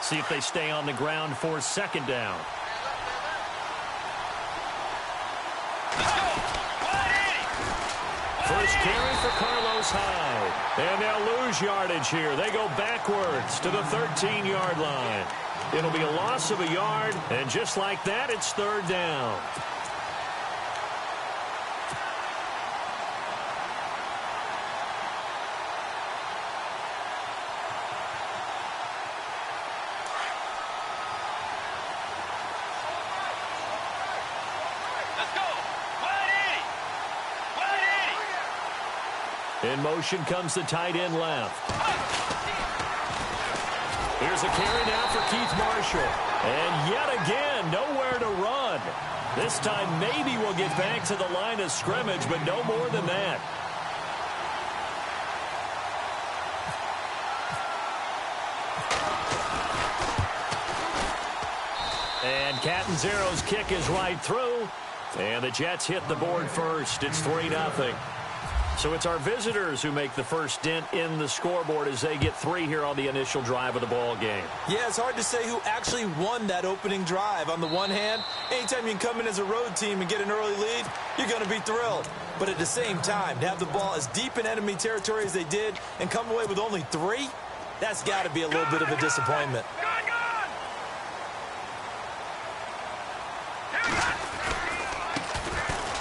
See if they stay on the ground for second down. First carry for Carlos Hyde. And they'll lose yardage here. They go backwards to the 13-yard line. It'll be a loss of a yard, and just like that, it's third down. In motion comes the tight end left. Here's a carry now for Keith Marshall. And yet again, nowhere to run. This time maybe we'll get back to the line of scrimmage, but no more than that. And Catanzaro's kick is right through. And the Jets hit the board first. It's 3-0. So it's our visitors who make the first dent in the scoreboard as they get 3 here on the initial drive of the ball game. Yeah, it's hard to say who actually won that opening drive. On the one hand, anytime you can come in as a road team and get an early lead, you're going to be thrilled. But at the same time, to have the ball as deep in enemy territory as they did and come away with only 3, that's got to be a little bit of a disappointment.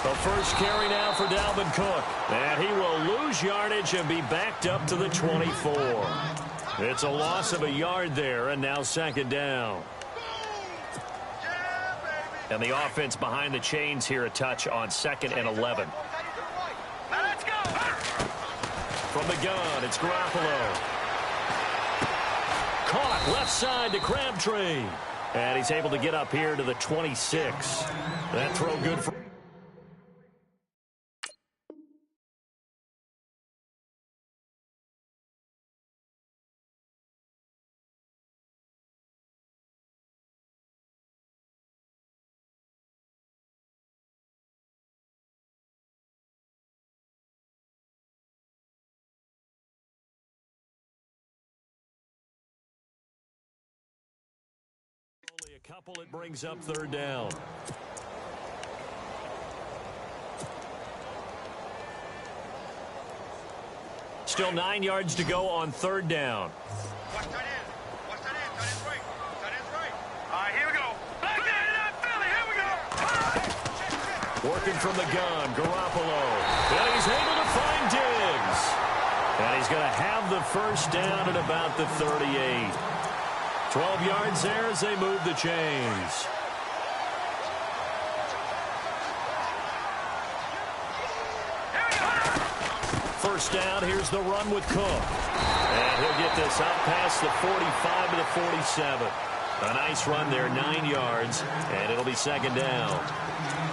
The first carry now for Dalvin Cook. And he will lose yardage and be backed up to the 24. It's a loss of a yard there, and now second down. And the offense behind the chains here a touch on 2nd and 11. Let's go. From the gun, it's Garoppolo. Caught left side to Crabtree. And he's able to get up here to the 26. That throw good for... Only a couple, it brings up third down. Still 9 yards to go on third down. Watch that in. Watch that in. That is right. That is right. All right, here we go. Back there in that Philly. Here we go. Working from the gun, Garoppolo. And he's able to find Diggs. And he's going to have the first down at about the 38. 12 yards there as they move the chains. First down, here's the run with Cook. And he'll get this up past the 45 to the 47. A nice run there, 9 yards, and it'll be second down.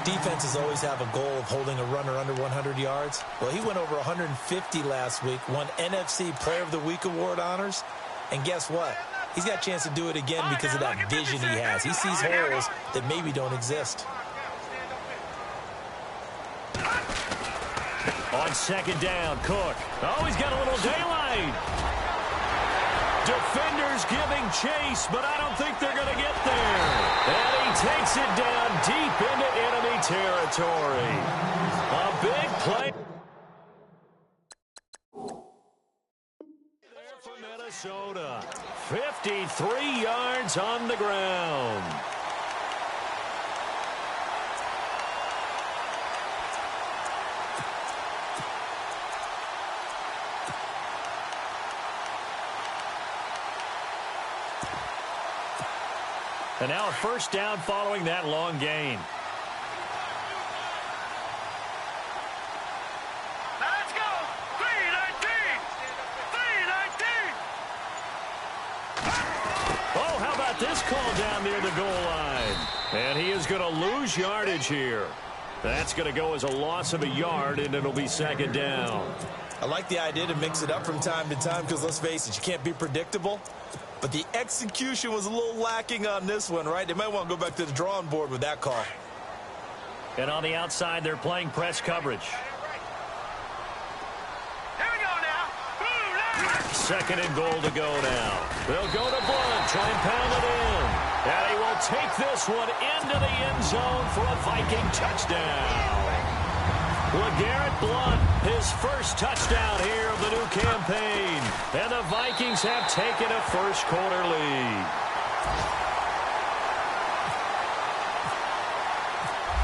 Defenses always have a goal of holding a runner under 100 yards. Well, he went over 150 last week, won NFC Player of the Week award honors. And guess what? He's got a chance to do it again because of that vision he has. He sees holes that maybe don't exist. On second down, Cook. Oh, he's got a little daylight. Defenders giving chase, but I don't think they're going to get there. And he takes it down deep into enemy territory. A big play. There for Minnesota. 53 yards on the ground. And now a first down following that long gain. Let's go. 319. 319. Oh, how about this call down near the goal line? And he is going to lose yardage here. That's going to go as a loss of a yard, and it'll be second down. I like the idea to mix it up from time to time because, let's face it, you can't be predictable. But the execution was a little lacking on this one, right? They might want to go back to the drawing board with that call. And on the outside, they're playing press coverage. Here we go now. 2nd and goal to go now. They'll go to Blunt, try and pound it in. And he will take this one into the end zone for a Viking touchdown. LeGarrette Blunt, his first touchdown here of the new campaign. And the Vikings have taken a first-quarter lead.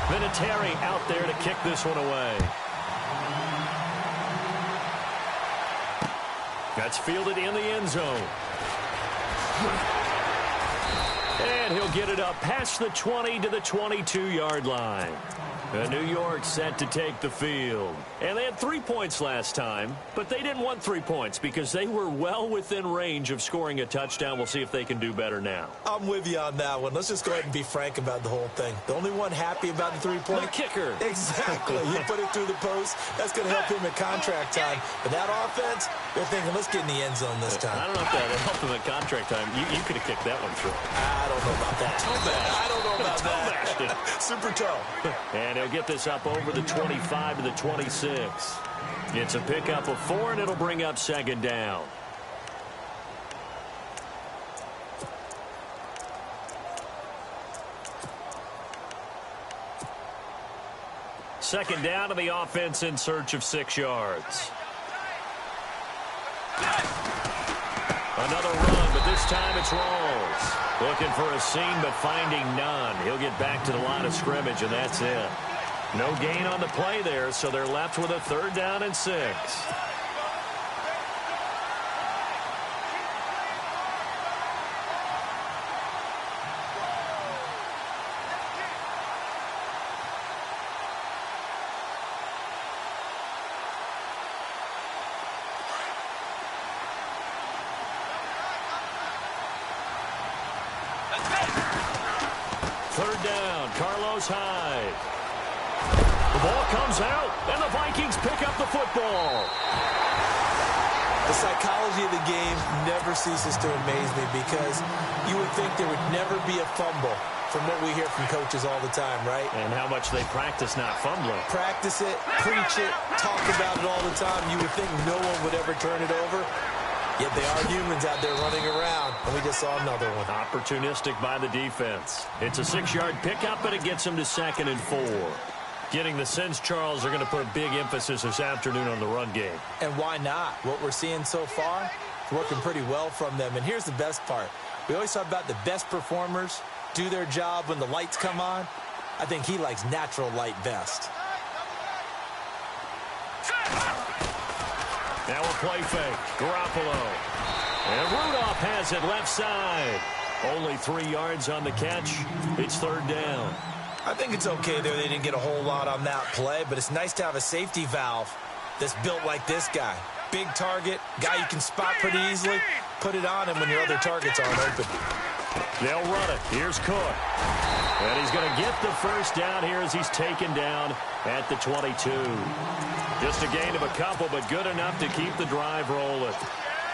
Vinatieri out there to kick this one away. That's fielded in the end zone. And he'll get it up past the 20 to the 22-yard line. New York set to take the field. And they had 3 points last time, but they didn't want 3 points because they were well within range of scoring a touchdown. We'll see if they can do better now. I'm with you on that one. Let's just go ahead and be frank about the whole thing. The only one happy about the 3-point? The kicker. Exactly. You put it through the post. That's going to help him at contract time. But that offense, they're thinking, let's get in the end zone this time. I don't know if that helped him at contract time. You could have kicked that one through. I don't know about that. I don't know about that. Super toe. And he'll get this up over the 25 to the 26. It's a pickup of 4, and it'll bring up 2nd down. Second down to the offense in search of 6 yards. Another run, but this time it's Rawls. Looking for a seam, but finding none. He'll get back to the line of scrimmage, and that's it. No gain on the play there, so they're left with a 3rd down and 6. Third down, Carlos Hyde. The ball comes out, and the Vikings pick up the football. The psychology of the game never ceases to amaze me because you would think there would never be a fumble from what we hear from coaches all the time, right? And how much they practice not fumbling. Practice it, preach it, talk about it all the time. You would think no one would ever turn it over. Yet they are humans out there running around, and we just saw another one. Opportunistic by the defense. It's a 6-yard pickup, and it gets them to 2nd and 4. Getting the sense Charles are going to put a big emphasis this afternoon on the run game. And why not? What we're seeing so far is working pretty well from them. And here's the best part. We always talk about the best performers do their job when the lights come on. I think he likes natural light best. Now a play fake. Garoppolo. And Rudolph has it left side. Only 3 yards on the catch. It's 3rd down. I think it's okay there. They didn't get a whole lot on that play, but it's nice to have a safety valve that's built like this guy. Big target, guy you can spot pretty easily. Put it on him when your other targets aren't open. They'll run it. Here's Cook. And he's going to get the first down here as he's taken down at the 22. Just a gain of a couple, but good enough to keep the drive rolling.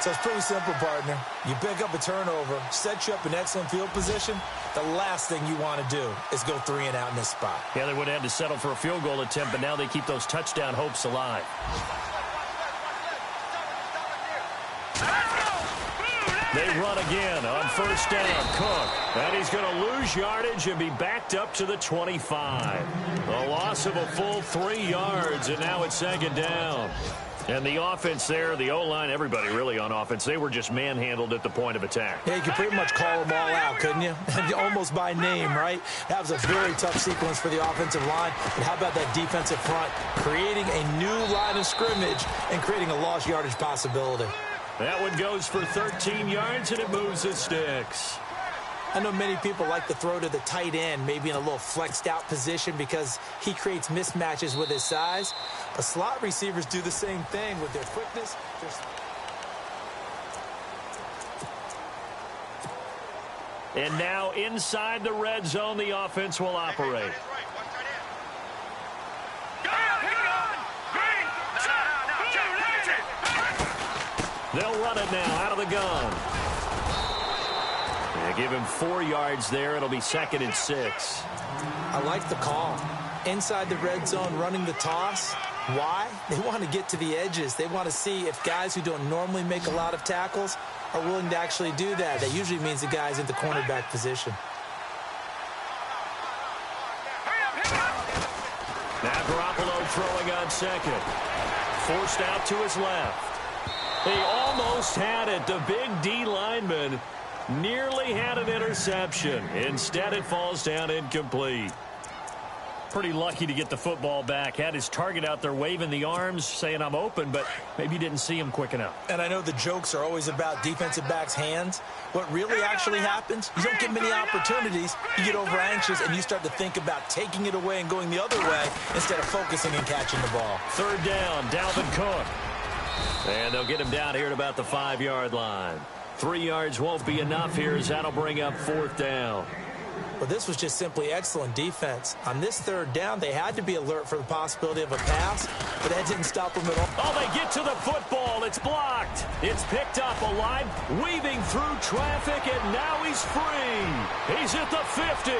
So it's pretty simple, partner. You pick up a turnover, set you up in excellent field position. The last thing you want to do is go 3 and out in this spot. Yeah, they would have had to settle for a field goal attempt, but now they keep those touchdown hopes alive. They run again on 1st down. Cook. And he's going to lose yardage and be backed up to the 25. A loss of a full 3 yards, and now it's 2nd down. And the offense there, the O-line, everybody really on offense, they were just manhandled at the point of attack. Yeah, you could pretty much call them all out, couldn't you? Almost by name, right? That was a very tough sequence for the offensive line. But how about that defensive front? Creating a new line of scrimmage and creating a lost yardage possibility. That one goes for 13 yards, and it moves the sticks. I know many people like to throw to the tight end, maybe in a little flexed out position because he creates mismatches with his size. But slot receivers do the same thing with their quickness. And now inside the red zone, the offense will operate. They'll run it now out of the gun. They give him 4 yards there. It'll be 2nd and 6. I like the call. Inside the red zone, running the toss. Why? They want to get to the edges. They want to see if guys who don't normally make a lot of tackles are willing to actually do that. That usually means the guy's in the cornerback position. Now Garoppolo throwing on second. Forced out to his left. He almost had it. The big D lineman nearly had an interception. Instead, it falls down incomplete. Pretty lucky to get the football back. Had his target out there waving the arms, saying I'm open, but maybe didn't see him quick enough. And I know the jokes are always about defensive backs' hands. What really actually happens, you don't get many opportunities. You get over anxious, and you start to think about taking it away and going the other way instead of focusing and catching the ball. Third down, Dalvin Cook. And they'll get him down here at about the 5-yard line. 3 yards won't be enough here as that'll bring up fourth down. Well, this was just simply excellent defense. On this third down, they had to be alert for the possibility of a pass, but that didn't stop them at all. Oh, they get to the football. It's blocked. It's picked up alive, weaving through traffic, and now he's free. He's at the 50,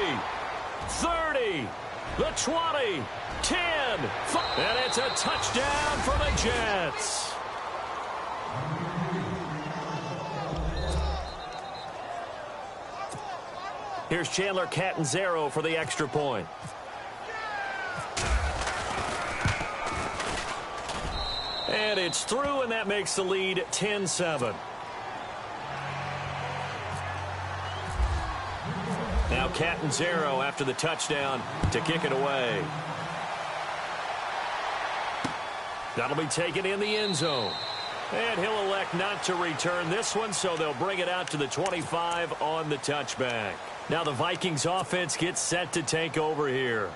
30, the 20, 10, 5, and it's a touchdown for the Jets. Here's Chandler Catanzaro for the extra point. And it's through, and that makes the lead 10-7. Now Catanzaro after the touchdown to kick it away. That'll be taken in the end zone. And he'll elect not to return this one, so they'll bring it out to the 25 on the touchback. Now the Vikings offense gets set to take over here.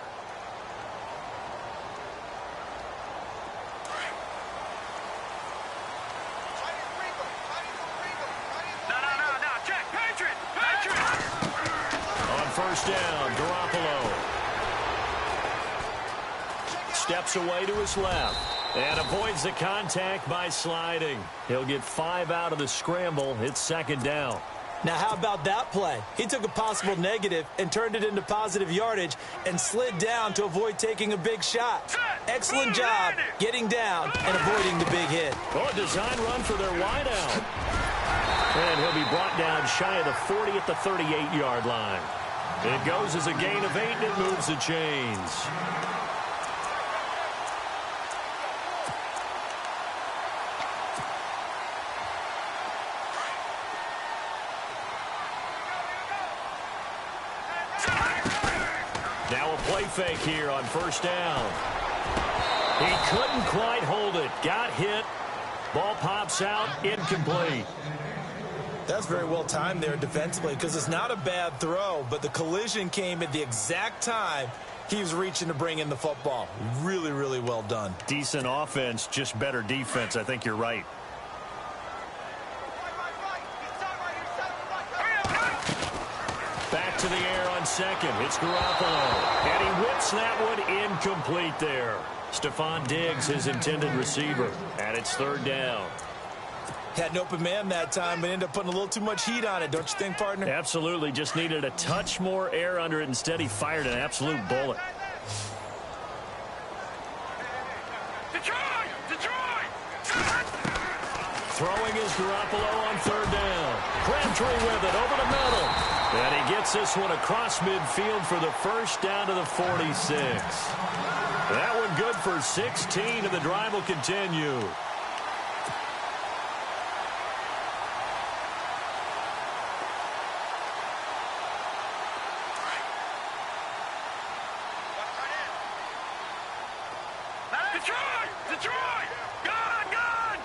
No, check, Patriot! On first down, Garoppolo steps away to his left and avoids the contact by sliding. He'll get 5 out of the scramble. It's second down. Now, how about that play? He took a possible negative and turned it into positive yardage and slid down to avoid taking a big shot. Excellent job getting down and avoiding the big hit. Oh, a design run for their wideout. And he'll be brought down shy of the 40 at the 38-yard line. It goes as a gain of 8, and it moves the chains. Now a play fake here on first down. He couldn't quite hold it. Got hit. Ball pops out. Incomplete. That's very well timed there defensively because it's not a bad throw, but the collision came at the exact time he was reaching to bring in the football. Really, really well done. Decent offense, just better defense. I think you're right. Back to the air on second. It's Garoppolo. And he whips that one incomplete there. Stephon Diggs, his intended receiver. And it's third down. Had an open man that time, but ended up putting a little too much heat on it, don't you think, partner? Absolutely. Just needed a touch more air under it. Instead, he fired an absolute bullet. Detroit! Throwing is Garoppolo on third down. Crabtree with it over the middle. And he gets this one across midfield for the first down to the 46. That one good for 16, and the drive will continue. Detroit! Gone!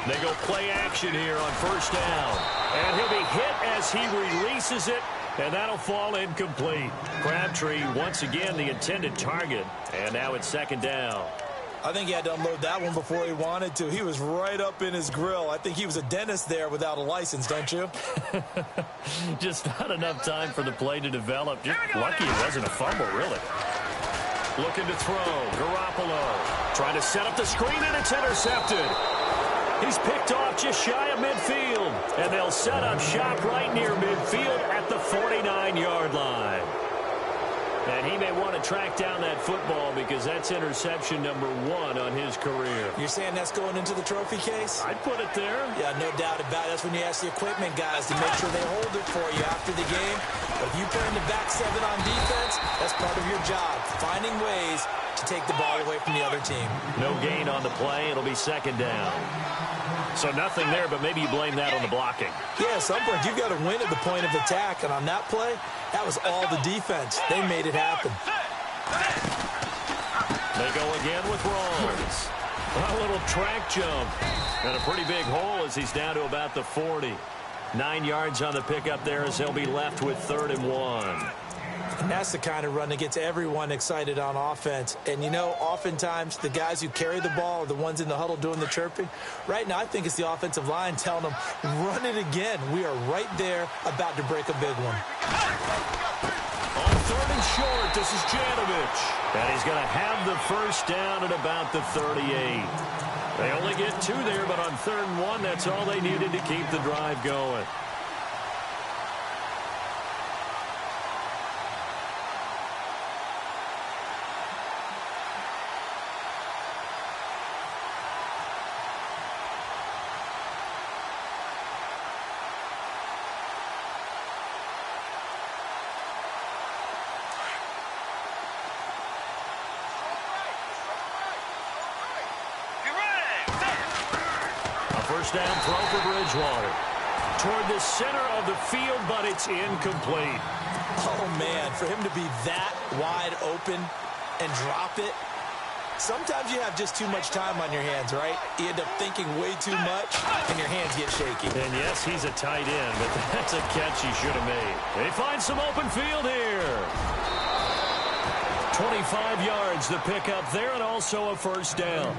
They go play action here on first down. And he'll be hit as he releases it, and that'll fall incomplete. Crabtree, once again, the intended target, and now it's second down. I think he had to unload that one before he wanted to. He was right up in his grill. I think he was a dentist there without a license, don't you? Just not enough time for the play to develop. Just lucky it wasn't a fumble, really. Looking to throw. Garoppolo trying to set up the screen, and it's intercepted. He's picked off just shy of midfield. And they'll set up shop right near midfield at the 49-yard line. And he may want to track down that football because that's interception number 1 on his career. You're saying that's going into the trophy case? I'd put it there. Yeah, no doubt about it. That's when you ask the equipment guys to make sure they hold it for you after the game. But if you play in the back 7 on defense, that's part of your job, finding ways to take the ball away from the other team. No gain on the play. It'll be second down. So nothing there, but maybe you blame that on the blocking. Yeah, at some point you've got to win at the point of attack, and on that play, that was all the defense. They made it happen. They go again with Rawls. A little track jump. And a pretty big hole as he's down to about the 40. 9 yards on the pickup there as they'll be left with 3rd and 1. And that's the kind of run that gets everyone excited on offense. And, you know, oftentimes the guys who carry the ball are the ones in the huddle doing the chirping. Right now, I think it's the offensive line telling them, run it again. We are right there about to break a big one. On 3rd and short, this is Janovich. And he's going to have the first down at about the 38. They only get 2 there, but on 3rd and 1, that's all they needed to keep the drive going. First down throw for Bridgewater. Toward the center of the field, but it's incomplete. Oh, man, for him to be that wide open and drop it. Sometimes you have just too much time on your hands, right? You end up thinking way too much, and your hands get shaky. And, yes, he's a tight end, but that's a catch he should have made. They find some open field here. 25 yards the pickup there, and also a first down.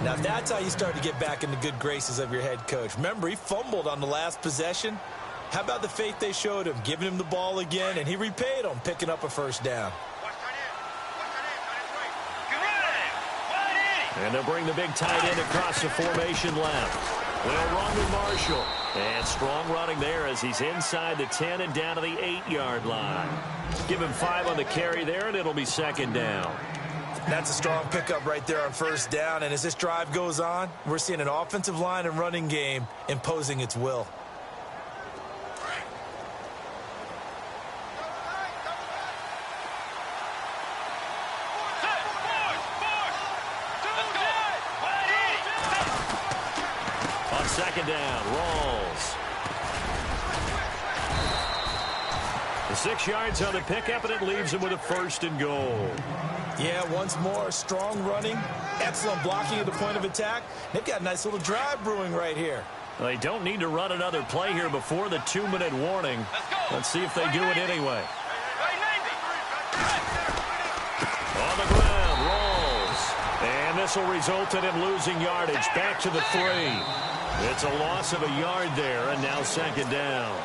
Now, if that's how you start to get back in the good graces of your head coach. Remember, he fumbled on the last possession. How about the faith they showed him, giving him the ball again, and he repaid them, picking up a first down. And they'll bring the big tight end across the formation left. They'll run with Marshall. And strong running there as he's inside the 10 and down to the 8-yard line. Give him 5 on the carry there, and it'll be second down. That's a strong pickup right there on first down. And as this drive goes on, we're seeing an offensive line and running game imposing its will. On second down, Rawls. The 6 yards on the pickup, and it leaves him with a first and goal. Yeah, once more, strong running, excellent blocking at the point of attack. They've got a nice little drive brewing right here. They don't need to run another play here before the 2-minute warning. Let's see if they do it anyway. On the ground, Rawls. And this will result in him losing yardage. Back to the 3. It's a loss of a yard there, and now second down.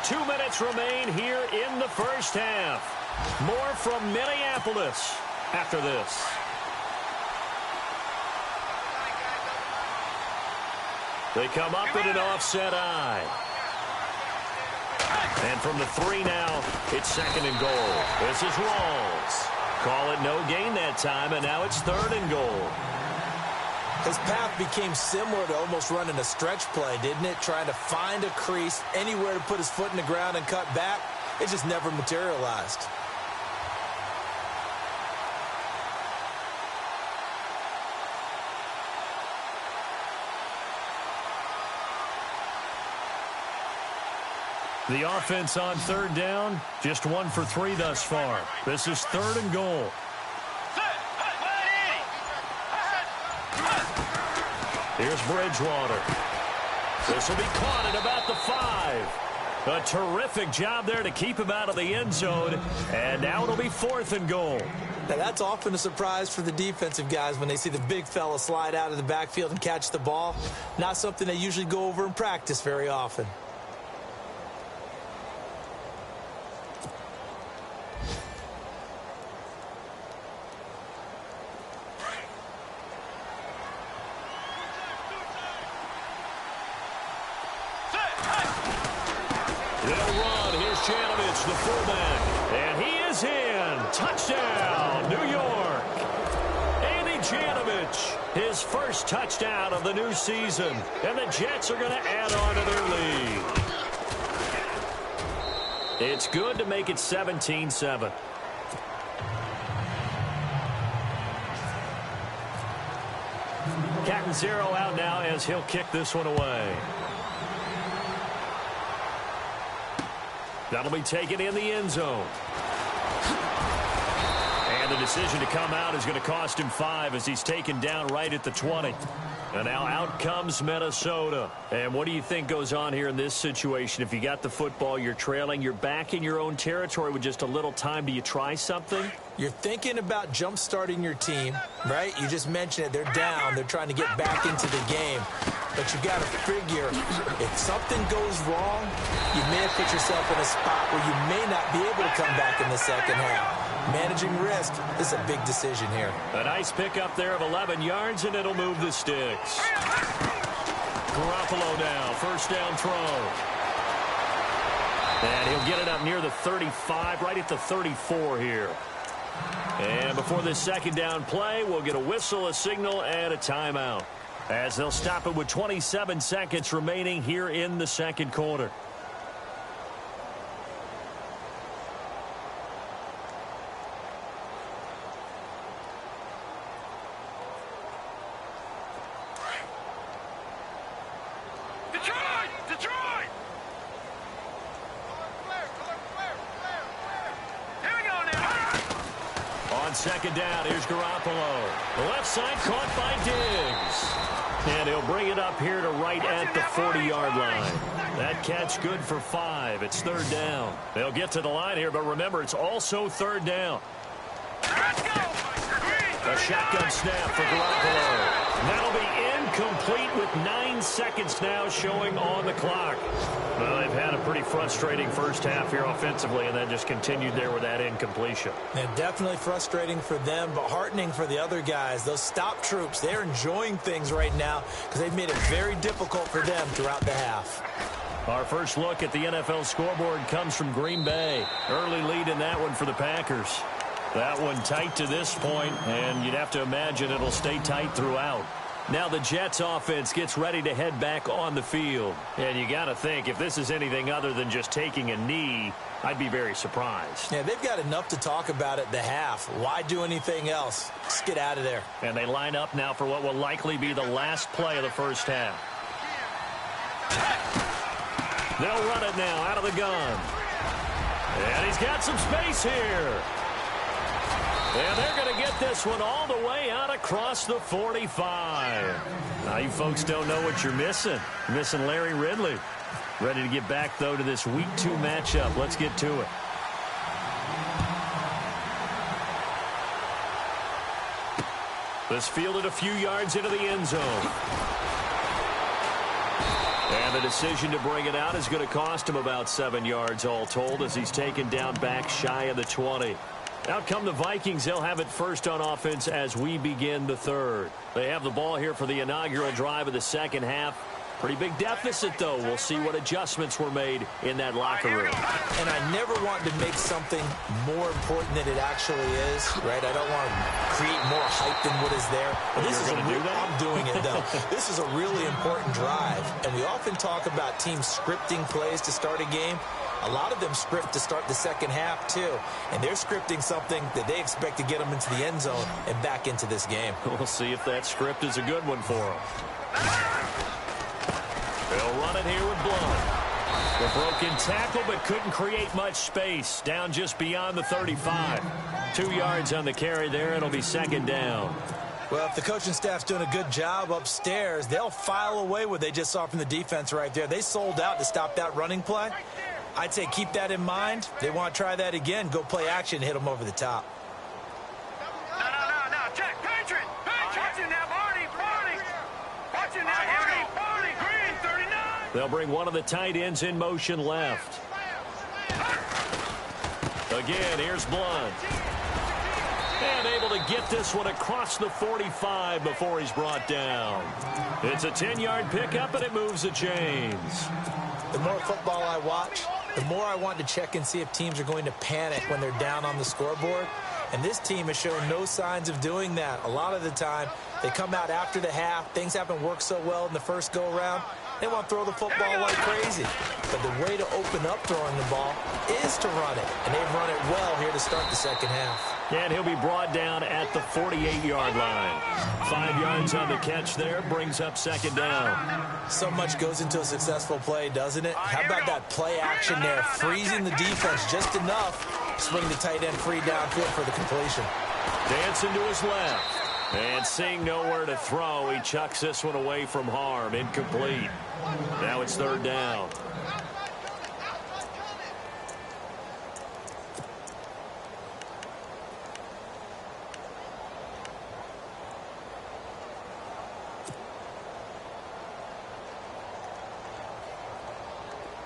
2 minutes remain here in the first half. More from Minneapolis after this. They come up in an offset eye. And from the 3 now, it's second and goal. This is Rawls. Call it no gain that time, and now it's 3rd and goal. His path became similar to almost running a stretch play, didn't it? Trying to find a crease, anywhere to put his foot in the ground and cut back. It just never materialized. The offense on 3rd down, just 1 for 3 thus far. This is 3rd and goal. Here's Bridgewater. This will be caught at about the 5. A terrific job there to keep him out of the end zone. And now it'll be 4th and goal. Now, that's often a surprise for the defensive guys when they see the big fella slide out of the backfield and catch the ball. Not something they usually go over in practice very often. They'll run. Here's Janovich, the fullback. And he is is in. Touchdown, New York. Andy Janovich, his first touchdown of the new season. And the Jets are going to add on to their lead. It's good to make it 17-7. Catanzaro out now as he'll kick this one away. That'll be taken in the end zone. And the decision to come out is going to cost him 5 as he's taken down right at the 20. And now out comes Minnesota. And what do you think goes on here in this situation? If you got the football, you're trailing, you're back in your own territory with just a little time. Do you try something? You're thinking about jump-starting your team, right? You just mentioned it. They're down. They're trying to get back into the game. But you got to figure, if something goes wrong, you may have put yourself in a spot where you may not be able to come back in the second half. Managing risk is a big decision here. A nice pickup there of 11 yards, and it'll move the sticks. Garoppolo now, first down throw. And he'll get it up near the 35, right at the 34 here. And before this second down play, we'll get a whistle, a signal, and a timeout, as they'll stop it with 27 seconds remaining here in the second quarter. Detroit! Here we go now. On second down, here's Garoppolo. The left side caught by Diggs. And he'll bring it up here to right at the 40-yard line. That catch good for 5. It's third down. They'll get to the line here, but remember, it's also third down. Let's go! A shotgun snap for Garoppolo. That'll be incomplete with 9 seconds now showing on the clock. Well, they've had a pretty frustrating first half here offensively, and then just continued there with that incompletion. And definitely frustrating for them, but heartening for the other guys. Those stop troops, they're enjoying things right now because they've made it very difficult for them throughout the half. Our first look at the NFL scoreboard comes from Green Bay. Early lead in that one for the Packers. That one tight to this point, and you'd have to imagine it'll stay tight throughout. Now the Jets offense gets ready to head back on the field. And you got to think, if this is anything other than just taking a knee, I'd be very surprised. Yeah, they've got enough to talk about at the half. Why do anything else? Just get out of there. And they line up now for what will likely be the last play of the first half. They'll run it now out of the gun. And he's got some space here. And they're going to get this one all the way out across the 45. Now, you folks don't know what you're missing. You're missing Larry Ridley. Ready to get back, though, to this Week 2 matchup. Let's get to it. This fielded a few yards into the end zone. And the decision to bring it out is going to cost him about 7 yards all told as he's taken down back shy of the 20. Out come the Vikings. They'll have it first on offense as we begin the third. They have the ball here for the inaugural drive of the second half. Pretty big deficit, though. We'll see what adjustments were made in that locker room. And I never want to make something more important than it actually is, right? I don't want to create more hype than what is there. But this is I'm doing it, though. This is a really important drive. And we often talk about teams scripting plays to start a game. A lot of them script to start the second half, too. And they're scripting something that they expect to get them into the end zone and back into this game. We'll see if that script is a good one for them. They'll run it here with Blunt. The broken tackle, but couldn't create much space. Down just beyond the 35. 2 yards on the carry there. It'll be second down. Well, if the coaching staff's doing a good job upstairs, they'll file away what they just saw from the defense right there. They sold out to stop that running play. I'd say keep that in mind. They want to try that again. Go play action, hit them over the top. No. Check. Patriot. Watch it now, Barney. Watch it now, Barney. Green, 39. They'll bring one of the tight ends in motion left. Again, here's Blunt. And able to get this one across the 45 before he's brought down. It's a 10-yard pickup, and it moves the chains. The more football I watch, the more I want to check and see if teams are going to panic when they're down on the scoreboard. And this team has shown no signs of doing that. A lot of the time, they come out after the half. Things haven't worked so well in the first go-around. They want to throw the football like crazy. But the way to open up throwing the ball is to run it. And they've run it well here to start the second half. And he'll be brought down at the 48-yard line. 5 yards on the catch there, brings up second down. So much goes into a successful play, doesn't it? How about that play action there, freezing the defense just enough, swing the tight end free downfield for the completion. Dancing to his left. And seeing nowhere to throw, he chucks this one away from harm. Incomplete. Now it's third down.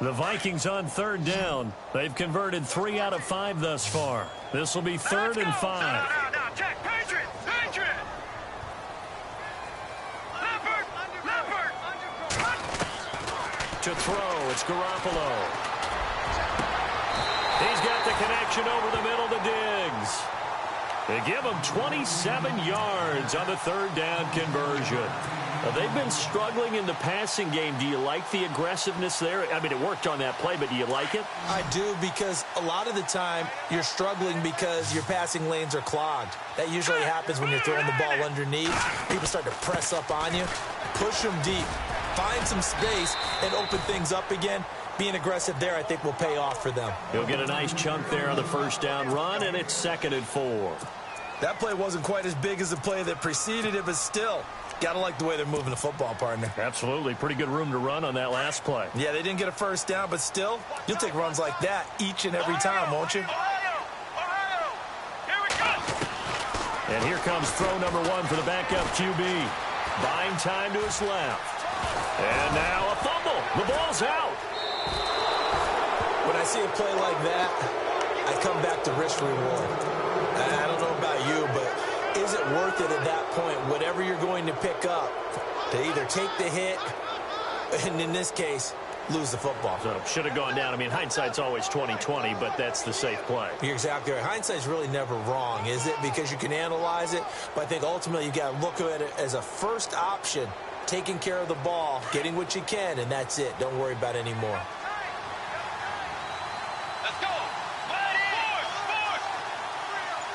The Vikings on third down. They've converted 3 out of 5 thus far. This will be third and 5. Now, check. Patriot. To throw, it's Garoppolo. He's got the connection over the middle to Diggs. They give him 27 yards on the third down conversion. Now, they've been struggling in the passing game. Do you like the aggressiveness there? I mean, it worked on that play, but do you like it? I do, because a lot of the time you're struggling because your passing lanes are clogged. That usually happens when you're throwing the ball underneath. People start to press up on you. Push them deep. Find some space and open things up again. Being aggressive there, I think, will pay off for them. He'll get a nice chunk there on the first down run, and it's 2nd and 4. That play wasn't quite as big as the play that preceded it, but still, got to like the way they're moving the football, partner. Absolutely. Pretty good room to run on that last play. Yeah, they didn't get a first down, but still, you'll take runs like that each and every time, won't you? Ohio. Here we go. And here comes throw number 1 for the backup QB. Buying time to his left. And now a fumble. The ball's out. When I see a play like that, I come back to risk reward. I don't know about you, but is it worth it at that point, whatever you're going to pick up, to either take the hit, and in this case, lose the football? So should have gone down. I mean, hindsight's always 20/20, but that's the safe play. You're exactly right. Hindsight's really never wrong, is it? Because you can analyze it, but I think ultimately you got to look at it as a first option, taking care of the ball, getting what you can, and that's it. Don't worry about any more. Let's go. Force.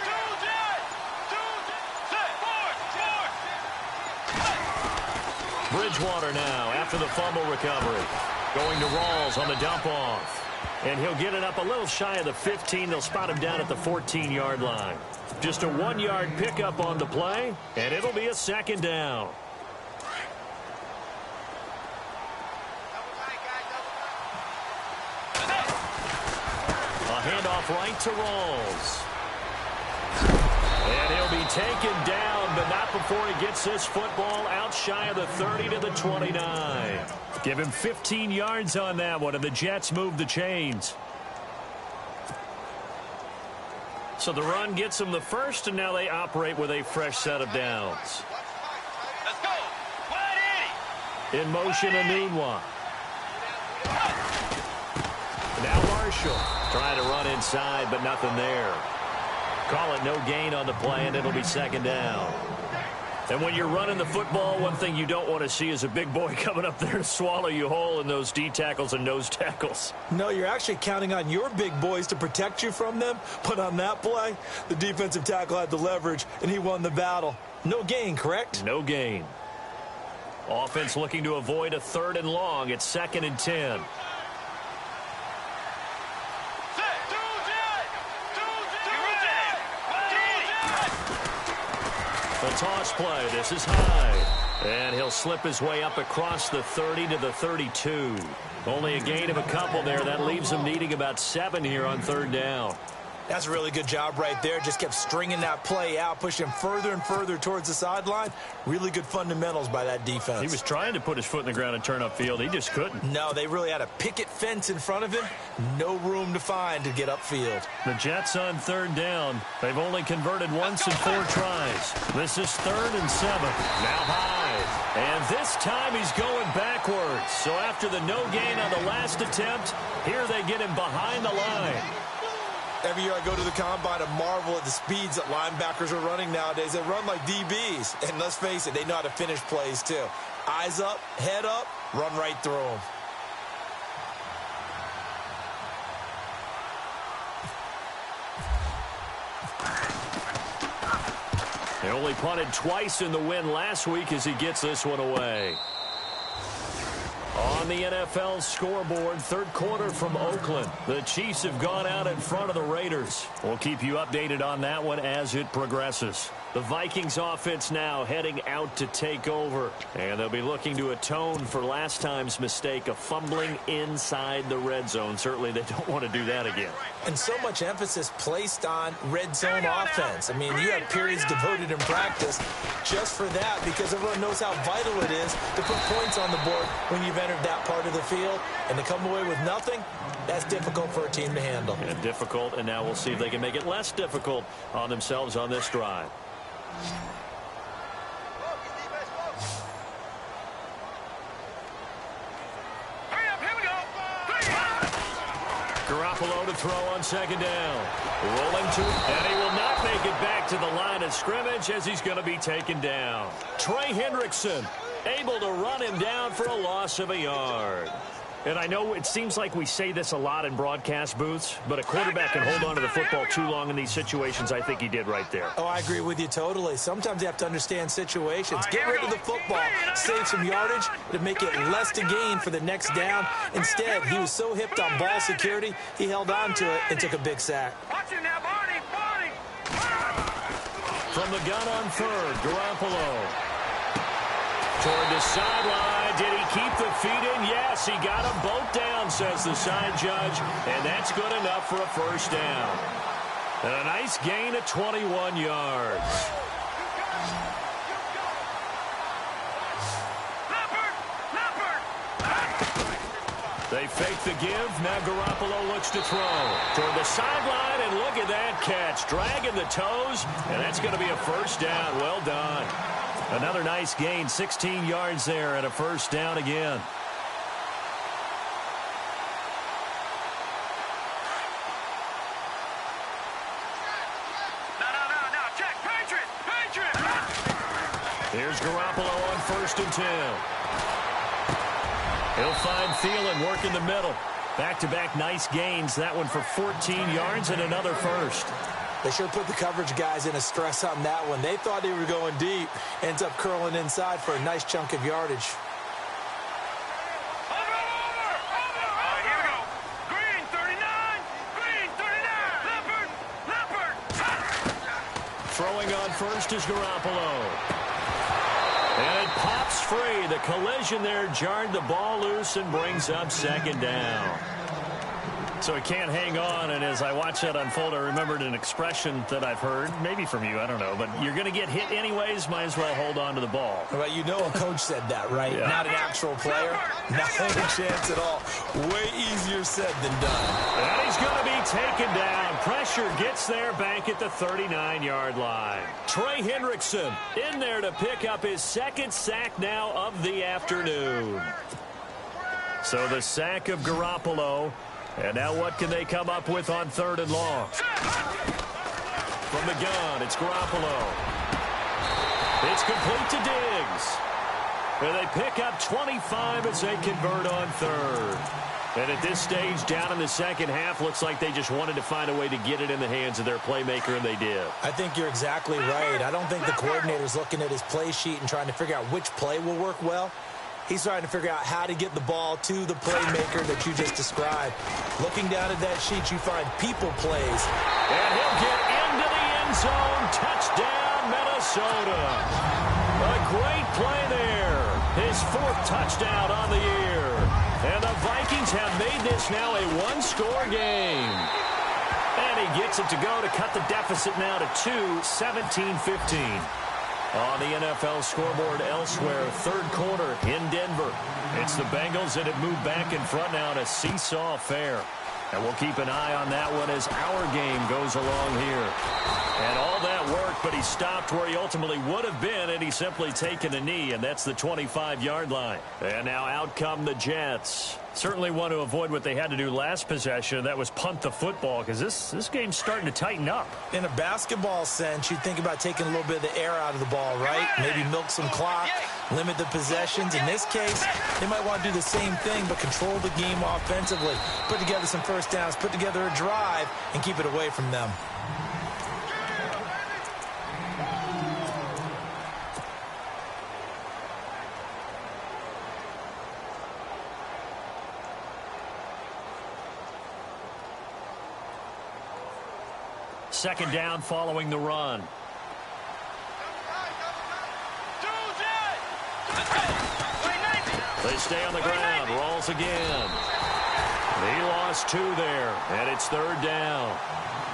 2 Jets. 2 set. Force. Bridgewater now after the fumble recovery. Going to Rawls on the dump off. And he'll get it up a little shy of the 15. They'll spot him down at the 14-yard line. Just a 1-yard pickup on the play, and it'll be a 2nd down. A handoff right to Rawls. And he'll be taken down, but not before he gets this football out shy of the 30 to the 29. Give him 15 yards on that one, and the Jets move the chains. So the run gets them the first, and now they operate with a fresh set of downs. Let's go. In motion, Anunwa. Now Marshall trying to run inside, but nothing there. Call it no gain on the play, and it'll be 2nd down. And when you're running the football, one thing you don't want to see is a big boy coming up there to swallow you whole in those D tackles and nose tackles. No, you're actually counting on your big boys to protect you from them. But on that play, the defensive tackle had the leverage, and he won the battle. No gain, correct? No gain. Offense looking to avoid a 3rd and long. It's 2nd and 10. The toss play. This is Hyde. And he'll slip his way up across the 30 to the 32. Only a gain of a couple there. That leaves him needing about 7 here on 3rd down. That's a really good job right there. Just kept stringing that play out, pushing him further and further towards the sideline. Really good fundamentals by that defense. He was trying to put his foot in the ground and turn upfield. He just couldn't. No, they really had a picket fence in front of him. No room to find to get upfield. The Jets on 3rd down. They've only converted once in 4 tries. This is 3rd and 7. Now Hyde. And this time he's going backwards. So after the no gain on the last attempt, here they get him behind the line. Every year I go to the combine and marvel at the speeds that linebackers are running nowadays. They run like DBs. And let's face it, they know how to finish plays too. Eyes up, head up, run right through them. They only punted twice in the win last week as he gets this one away. On the NFL scoreboard, third quarter from Oakland. The Chiefs have gone out in front of the Raiders. We'll keep you updated on that one as it progresses. The Vikings offense now heading out to take over. And they'll be looking to atone for last time's mistake of fumbling inside the red zone. Certainly they don't want to do that again. And so much emphasis placed on red zone offense. I mean, you have periods devoted in practice just for that because everyone knows how vital it is to put points on the board when you've entered that part of the field. And to come away with nothing, that's difficult for a team to handle. And difficult, and now we'll see if they can make it less difficult on themselves on this drive. Garoppolo to throw on second down. Rolling to, and he will not make it back to the line of scrimmage as he's going to be taken down. Trey Hendrickson able to run him down for a loss of a yard. And I know it seems like we say this a lot in broadcast booths, but a quarterback can hold on to the football too long in these situations. I think he did right there. Oh, I agree with you totally. Sometimes you have to understand situations. Get rid of the football, save some yardage to make it less to gain for the next down. Instead, he was so hipped on ball security, he held on to it and took a big sack. From the gun on third, Garoppolo. Toward the sideline. Did he keep the feet in? Yes, he got them both down, says the side judge. And that's good enough for a first down. And a nice gain of 21 yards. They fake the give. Now Garoppolo looks to throw. Toward the sideline, and look at that catch. Dragging the toes, and that's going to be a first down. Well done. Another nice gain, 16 yards there, and a first down again. Check, Patriot! Here's Garoppolo on 1st and 10. He'll find Thielen work in the middle. Back-to-back nice gains. That one for 14 yards and another first. They sure put the coverage guys in a stress on that one. They thought they were going deep. Ends up curling inside for a nice chunk of yardage. Here we go. Green 39. Green 39. Leopard. Throwing on first is Garoppolo. And it pops free. The collision there jarred the ball loose and brings up second down. So he can't hang on, and as I watch that unfold, I remembered an expression that I've heard, maybe from you, I don't know, but you're going to get hit anyways, might as well hold on to the ball. Well, you know a coach said that, right? Yeah. Not an actual player. Not a chance at all. Way easier said than done. And he's going to be taken down. Pressure gets there back at the 39-yard line. Trey Hendrickson in there to pick up his second sack now of the afternoon. So the sack of Garoppolo. And now what can they come up with on 3rd and long? From the gun, it's Garoppolo. It's complete to Diggs. And they pick up 25 as they convert on 3rd. And at this stage, down in the second half, looks like they just wanted to find a way to get it in the hands of their playmaker, and they did. I think you're exactly right. I don't think the coordinator's looking at his play sheet and trying to figure out which play will work well. He's trying to figure out how to get the ball to the playmaker that you just described. Looking down at that sheet, you find people plays. And he'll get into the end zone. Touchdown, Minnesota. A great play there. His 4th touchdown on the year. And the Vikings have made this now a one-score game. And he gets it to go to cut the deficit now to 2, 17-15. On the NFL scoreboard elsewhere, 3rd quarter in Denver. It's the Bengals that have moved back in front now in a seesaw affair. And we'll keep an eye on that one as our game goes along here. And all that work, but he stopped where he ultimately would have been, and he's simply taken a knee, and that's the 25-yard line. And now out come the Jets. Certainly want to avoid what they had to do last possession. That was punt the football, because this game's starting to tighten up. In a basketball sense, you think about taking a little bit of the air out of the ball, right? Maybe milk some clock, limit the possessions. In this case, they might want to do the same thing, but control the game offensively. Put together some first downs, put together a drive, and keep it away from them. Second down following the run. They stay on the ground. Rolls again. He lost 2 there, and it's third down.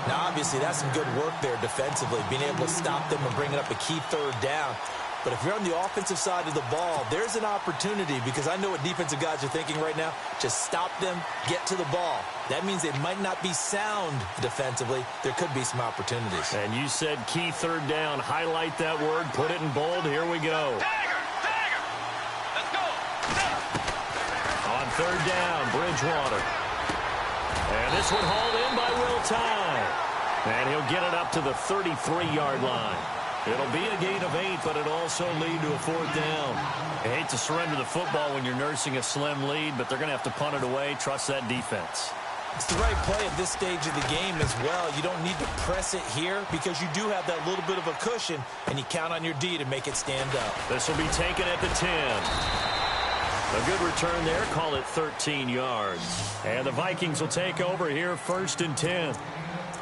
Now, obviously, that's some good work there defensively, being able to stop them and bringing up a key third down. But if you're on the offensive side of the ball, there's an opportunity, because I know what defensive guys are thinking right now. Just stop them, get to the ball. That means they might not be sound defensively. There could be some opportunities. And you said key third down. Highlight that word. Put it in bold. Here we go. Let's go. On third down, Bridgewater. And this one hauled in by Will Tye. And he'll get it up to the 33-yard line. It'll be a gain of 8, but it'll also lead to a fourth down. I hate to surrender the football when you're nursing a slim lead, but they're going to have to punt it away. Trust that defense. It's the right play at this stage of the game as well. You don't need to press it here because you do have that little bit of a cushion, and you count on your D to make it stand up. This will be taken at the 10. A good return there. Call it 13 yards. And the Vikings will take over here, 1st and 10.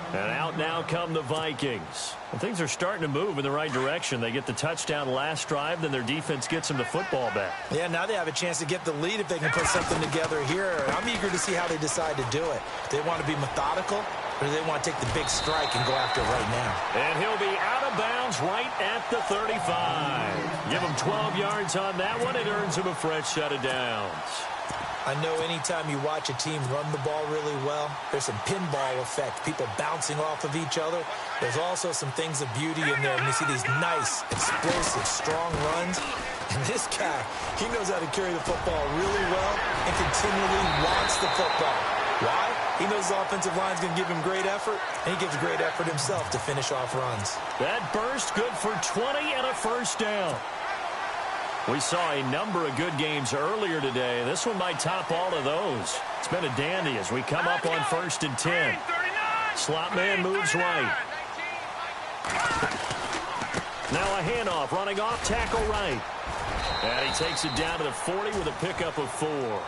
And out now come the Vikings. And things are starting to move in the right direction. They get the touchdown last drive, then their defense gets them the football back. Yeah, now they have a chance to get the lead if they can put something together here. I'm eager to see how they decide to do it. Do they want to be methodical, or do they want to take the big strike and go after it right now? And he'll be out of bounds right at the 35. Give him 12 yards on that one. It earns him a fresh set of downs. I know anytime you watch a team run the ball really well, there's some pinball effect, people bouncing off of each other. There's also some things of beauty in there when you see these nice, explosive, strong runs. And this guy, he knows how to carry the football really well and continually wants the football. Why? He knows the offensive line's going to give him great effort, and he gives great effort himself to finish off runs. That burst good for 20 and a first down. We saw a number of good games earlier today. This one might top all of those. It's been a dandy as we come up on 1st and 10. Slot man moves right. Now a handoff, running off, tackle right. And he takes it down to the 40 with a pickup of 4.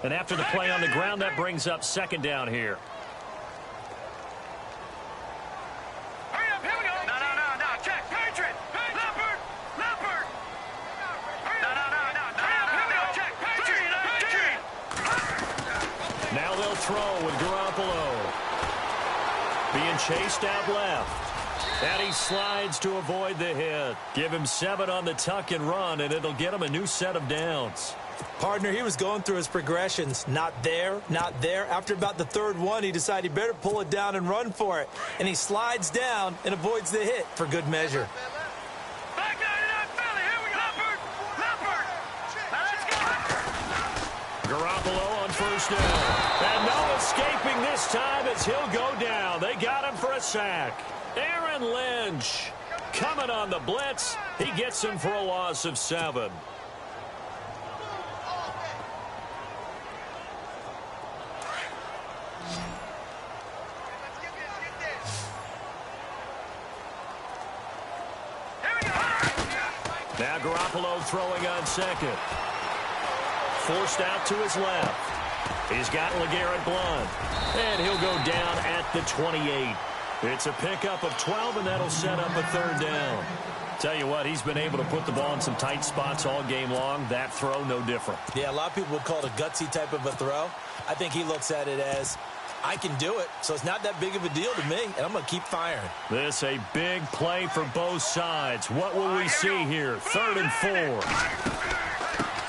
And after the play on the ground, that brings up 2nd down here. Hurry up, here we go. No. Check. Patriot. Leopard. No. Here we go. Check. Patriot. Now they'll throw with Garoppolo. Being chased out left. And he slides to avoid the hit. Give him 7 on the tuck and run, and it'll get him a new set of downs. Partner, he was going through his progressions. Not there, not there. After about the 3rd one, he decided he better pull it down and run for it. And he slides down and avoids the hit for good measure. Back 99 Philly. Here we go. Leopard. Now let's go. Garoppolo on 1st down. And no escaping this time as he'll go down. They got him for a sack. Aaron Lynch coming on the blitz. He gets him for a loss of 7. Now Garoppolo throwing on 2nd. Forced out to his left. He's got LeGarrette Blount. And he'll go down at the 28. It's a pickup of 12, and that'll set up a third down. Tell you what, he's been able to put the ball in some tight spots all game long. That throw, no different. Yeah, a lot of people would call it a gutsy type of a throw. I think he looks at it as, I can do it, so it's not that big of a deal to me, and I'm going to keep firing. This a big play for both sides. What will we see here? 3rd and 4.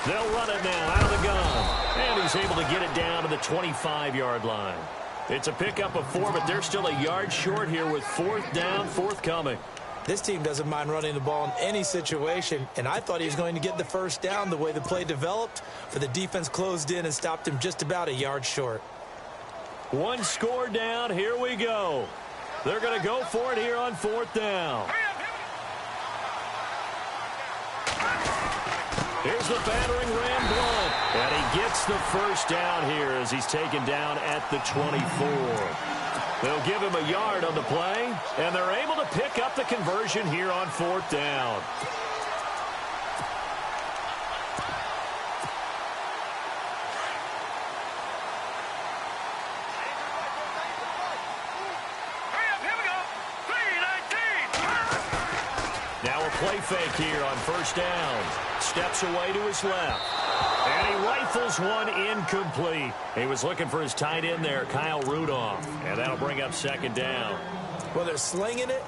They'll run it now out of the gun. And he's able to get it down to the 25-yard line. It's a pickup of 4, but they're still a yard short here with 4th down, forthcoming. This team doesn't mind running the ball in any situation, and I thought he was going to get the first down the way the play developed, but the defense closed in and stopped him just about a yard short. 1 score down. Here we go. They're going to go for it here on 4th down. Here's the battering ram Blunt. And he gets the first down here as he's taken down at the 24. They'll give him a yard on the play, and they're able to pick up the conversion here on 4th down. Now a play fake here on 1st down. Steps away to his left. And he rifles one incomplete. He was looking for his tight end there, Kyle Rudolph. And that'll bring up 2nd down. Well, they're slinging it.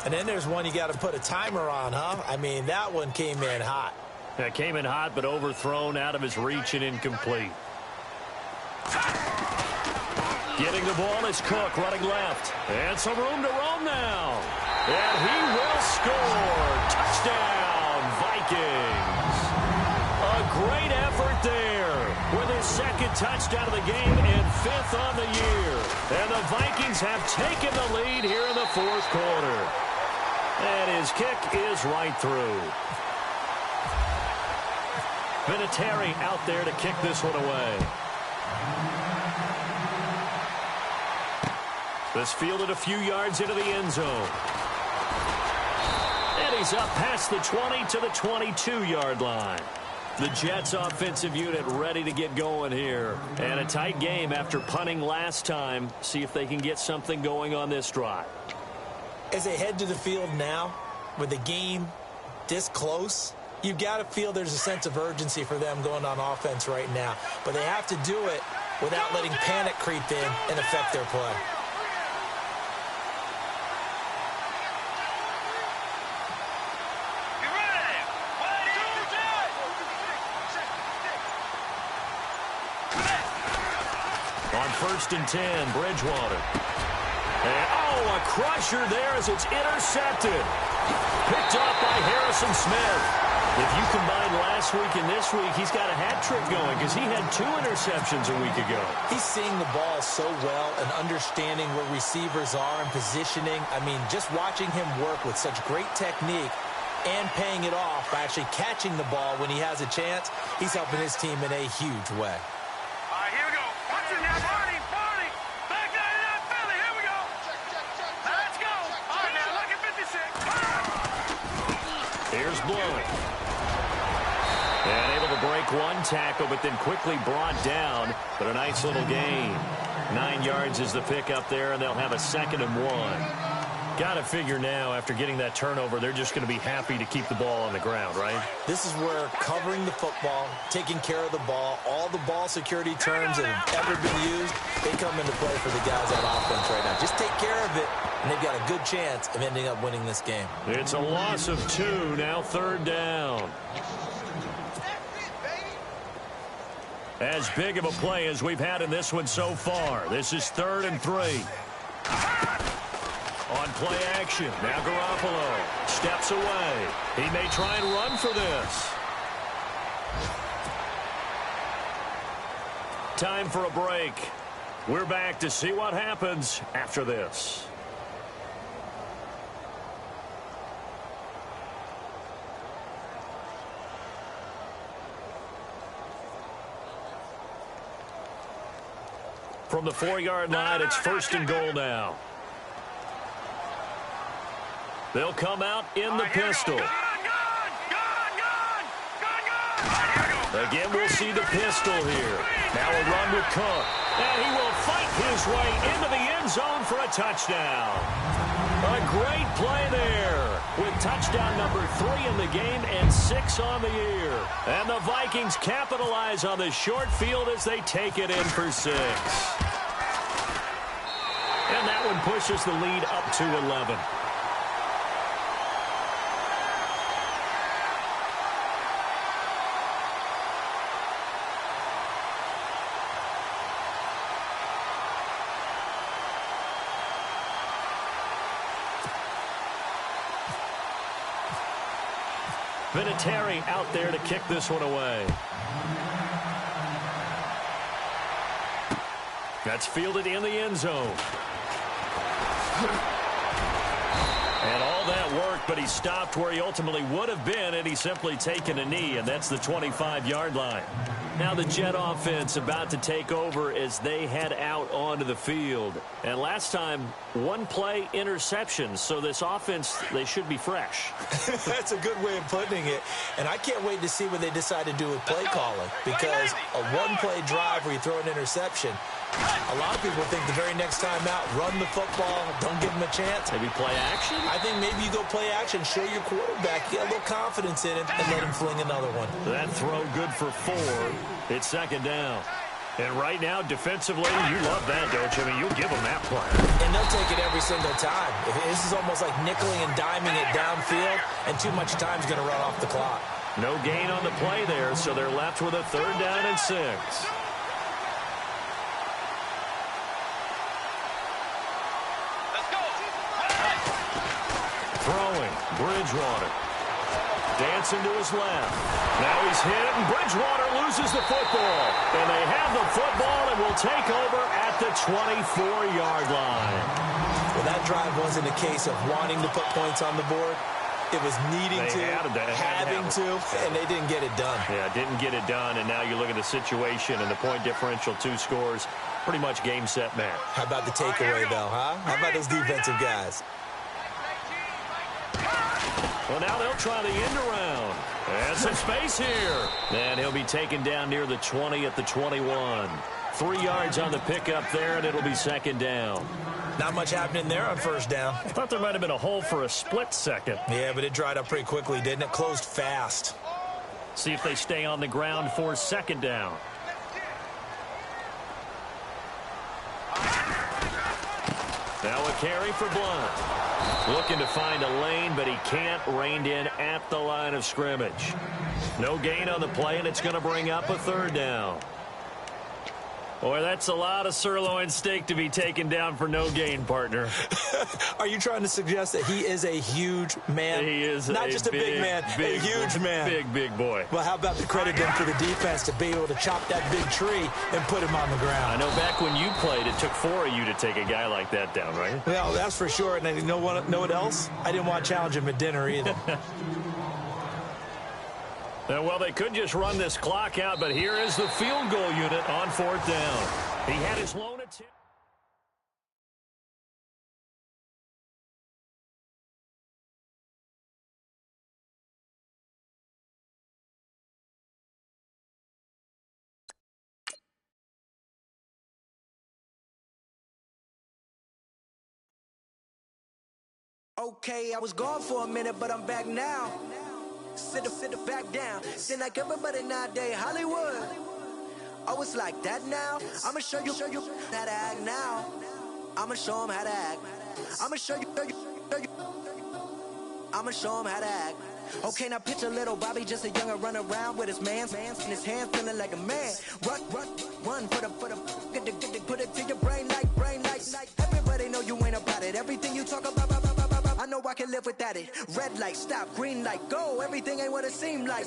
And then there's one you got to put a timer on, huh? I mean, that one came in hot. That came in hot, but overthrown out of his reach and incomplete. Getting the ball is Cook running left. And some room to roam now. And he will score. Touchdown, Vikings. A great effort there with his 2nd touchdown of the game and 5th on the year. And the Vikings have taken the lead here in the 4th quarter. And his kick is right through. Vinatieri out there to kick this one away. This fielded a few yards into the end zone. And he's up past the 20 to the 22-yard line. The Jets offensive unit ready to get going here. And a tight game after punting last time. See if they can get something going on this drive. As they head to the field now, with the game this close, you've got to feel there's a sense of urgency for them going on offense right now. But they have to do it without letting panic creep in and affect their play. On 1st and 10, Bridgewater. And, a crusher there as it's intercepted. Picked off by Harrison Smith. If you combine last week and this week, he's got a hat trick going because he had 2 interceptions a week ago. He's seeing the ball so well and understanding where receivers are and positioning. I mean, just watching him work with such great technique and paying it off by actually catching the ball when he has a chance, he's helping his team in a huge way. Here we go. Watch it now, Barney. Back down in that Philly. Here we go. Let's go. All right, now look at 56. Here's Blunt. And able to break one tackle, but then quickly brought down. But a nice little gain. 9 yards is the pickup there, and they'll have a 2nd and 1. Got to figure now, after getting that turnover, they're just going to be happy to keep the ball on the ground, right? This is where covering the football, taking care of the ball, all the ball security terms that have ever been used, they come into play for the guys on offense right now. Just take care of it, and they've got a good chance of ending up winning this game. It's a loss of 2, now 3rd down. As big of a play as we've had in this one so far. This is 3rd and 3. On play action, now Garoppolo steps away. He may try and run for this. Time for a break. We're back to see what happens after this. From the 4-yard line, it's 1st and goal now. They'll come out in the pistol. Gun. Here we go. Again, we'll see the pistol here. Now a run with Cook. And he will fight his way into the end zone for a touchdown. A great play there with touchdown number 3 in the game and 6 on the year. And the Vikings capitalize on the short field as they take it in for 6. And that one pushes the lead up to 11. Vinatieri out there to kick this one away. That's fielded in the end zone. And all that work, but he stopped where he ultimately would have been, and he's simply taken a knee, and that's the 25-yard line. Now the Jet offense about to take over as they head out onto the field. And last time, one play interception, so this offense, they should be fresh. That's a good way of putting it. And I can't wait to see what they decide to do with play calling, because a one-play drive where you throw an interception, a lot of people think the very next time out, run the football, don't give them a chance. Maybe play action? I think maybe you go play action, show your quarterback, get a little confidence in it, and let him fling another one. That throw good for 4. It's second down. And right now, defensively, you love that, don't you? I mean, you'll give them that play. And they'll take it every single time. This is almost like nickeling and diming it downfield, and too much time is going to run off the clock. No gain on the play there, so they're left with a 3rd down and 6. Throwing, Bridgewater. Dancing to his left. Now he's hit, and Bridgewater loses the football. And they have the football and will take over at the 24-yard line. Well, that drive wasn't a case of wanting to put points on the board. It was needing to, having to, and they didn't get it done. Yeah, didn't get it done, and now you look at the situation and the point differential, 2 scores, pretty much game, set, match. How about the takeaway, though, huh? How about those defensive guys? Well, now they'll try the end around. And some space here. And he'll be taken down near the 20 at the 21. 3 yards on the pickup there, and it'll be second down. Not much happening there on first down. I thought there might have been a hole for a split second. Yeah, but it dried up pretty quickly, didn't it? Closed fast. See if they stay on the ground for second down. Now a carry for Blount. Looking to find a lane, but he can't. Reined in at the line of scrimmage. No gain on the play, and it's going to bring up a 3rd down. Boy, that's a lot of sirloin steak to be taken down for no gain, partner. Are you trying to suggest that he is a huge man? He is not just a big man, a huge man. Big boy. Well, how about the credit then for the defense to be able to chop that big tree and put him on the ground? I know back when you played, it took 4 of you to take a guy like that down, right? Well, that's for sure. And you know what else? I didn't want to challenge him at dinner either. Well, they could just run this clock out, but here is the field goal unit on 4th down. He had his lone attempt. Okay, I was gone for a minute, but I'm back now. Sit back down. Seem like everybody nowadays, Hollywood. Oh, it's like that now? I'ma show you how to act now. I'ma show them how to act. I'ma show you. I'ma show them how to act. Okay, now picture little Bobby, just a younger run around with his man's in his hand, feeling like a man. Run for the put it to your brain like. Everybody know you ain't about it. Everything you talk about. I know I can live without it. Red light, stop. Green light, go. Everything ain't what it seem like.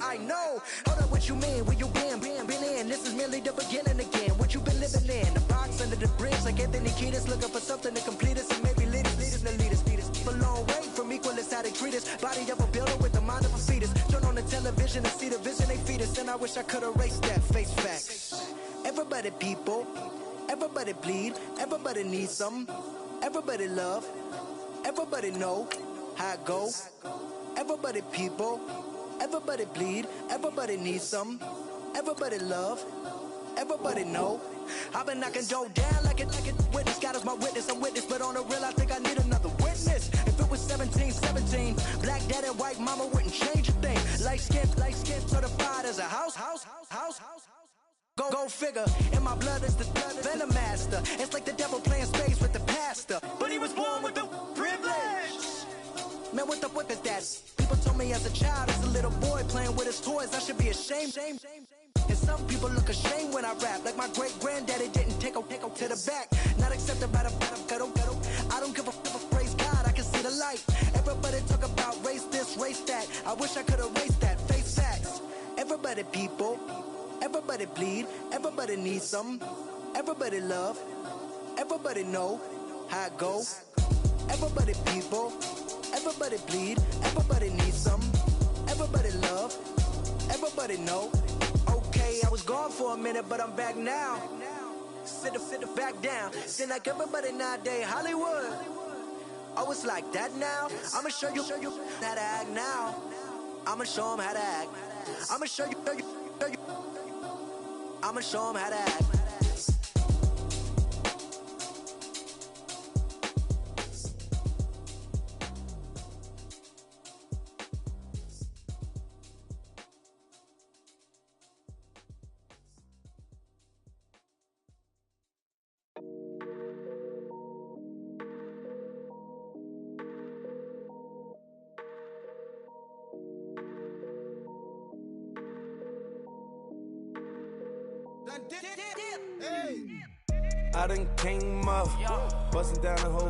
I know. Hold up, what you mean? Where you been in? This is merely the beginning again. What you been living in? The box under the bridge, like Anthony Kiedis, looking for something to complete us and maybe lead us. A long way from equal is how they treat us. Body of a builder with the mind of a fetus. Turn on the television and see the vision they feed us. And I wish I could erase that face facts. Everybody people, everybody bleed, everybody needs something, everybody love. Everybody know how it go. Everybody people, Everybody bleed, everybody needs some. Everybody love, everybody know. I've been knocking dough down like it witness. God is my witness, I'm witness, but on the real I think I need another witness. If it was 17, black dad and white mama wouldn't change a thing. Light skin, certified as a house. Go figure, in my blood is the venom master. It's like the devil playing space with the pastor, but he was born with the privilege. Man, what the whip is that? People told me as a child, as a little boy playing with his toys, I should be ashamed. And some people look ashamed when I rap, like my great-granddaddy didn't take a to the back. Not accepted by the ghetto. I don't give a praise God, I can see the light. Everybody talk about race this, race that. I wish I could erase that, face facts. Everybody people, everybody bleed, everybody needs some. Everybody love, everybody know how it go. Everybody people, everybody bleed, everybody needs some. Everybody love, everybody know. Okay, I was gone for a minute, but I'm back now. Sit back down. Seem like everybody nowadays Hollywood. Oh, it's like that now. I'ma show you how to act now. I'ma show them how to act. I'ma show you. I'ma show them how to act. I done came up, bustin' down the whole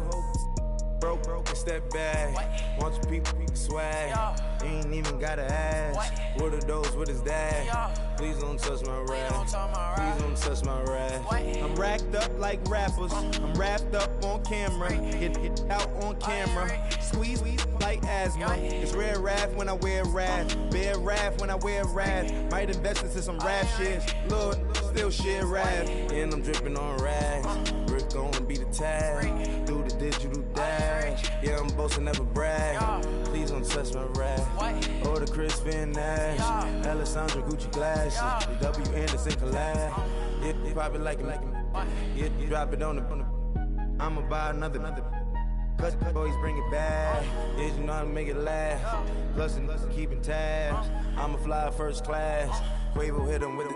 broke, it's that bag. Want your people swag, you ain't even gotta ask. What are those, what is that? Please don't touch my rap, please don't touch my rap. I'm racked up like rappers, I'm wrapped up on camera. Hit out on camera, squeeze like asthma. It's rare wrath when I wear wrath, bare wrath when I wear wrath. Might invest into some rap shit, Lord, still shit rap. And I'm dripping on rags, Rick gonna be the tag, through the digital dash. Yeah, I'm boasting, never brag. Please don't touch my rap. Or the Chris Van Nash, Alessandra Gucci glasses, the W Anderson collab. Yeah, pop it like it. Yeah, drop it on the. I'ma buy another. Cause boys bring it back. Yeah, you know how to make it last. Plus and keeping tabs. I'ma fly first class. Quavo hit him with it.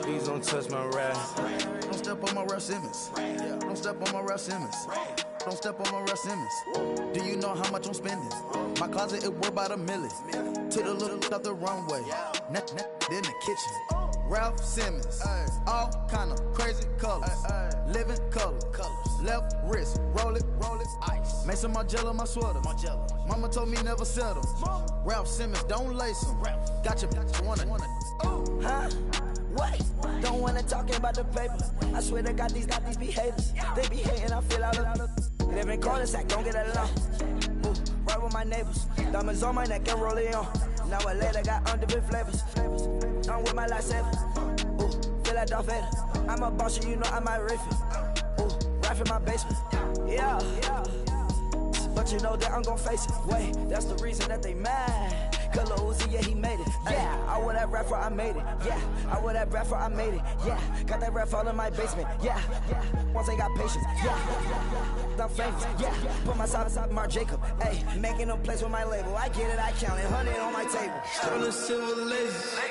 Please don't touch my rap. Don't step on my Ralph Simmons. Don't step on my Ralph Simmons. Don't step on my Ralph Simmons. Do you know how much I'm spending? My closet, it worth about $1 million. To the little out the runway. In the kitchen. Ralph Simmons. All kind of crazy colors. Living color. Left wrist. Roll it. Ice. Mason Margiela, my sweater. Mama told me never settle. Ralph Simmons, don't lace him. Got your wanna. Huh? What? Don't wanna talk about the paper. I swear to God, these be haters. They be hating, I feel out of. Live in cul-de-sac, don't get along. Ooh, right with my neighbors. Diamonds on my neck and roll it on. Now I later got underbit flavors. I'm with my lifesaver. Ooh, feel like Darth Vader. I'm a boss, you know I might riff it. Ooh, right in my basement. Yeah. But you know that I'm gon' face it. Wait, that's the reason that they mad. Color Uzi, yeah, he made it. Yeah, I would have rap for I made it. Yeah, I would have rap for I made it. Yeah, got that rap all in my basement. Yeah, once I got patience. Yeah, I'm famous. Yeah, put myself inside Marc Jacob. Hey, making a place with my label. I get it, I count it. 100 on my table. Stolen silver laser.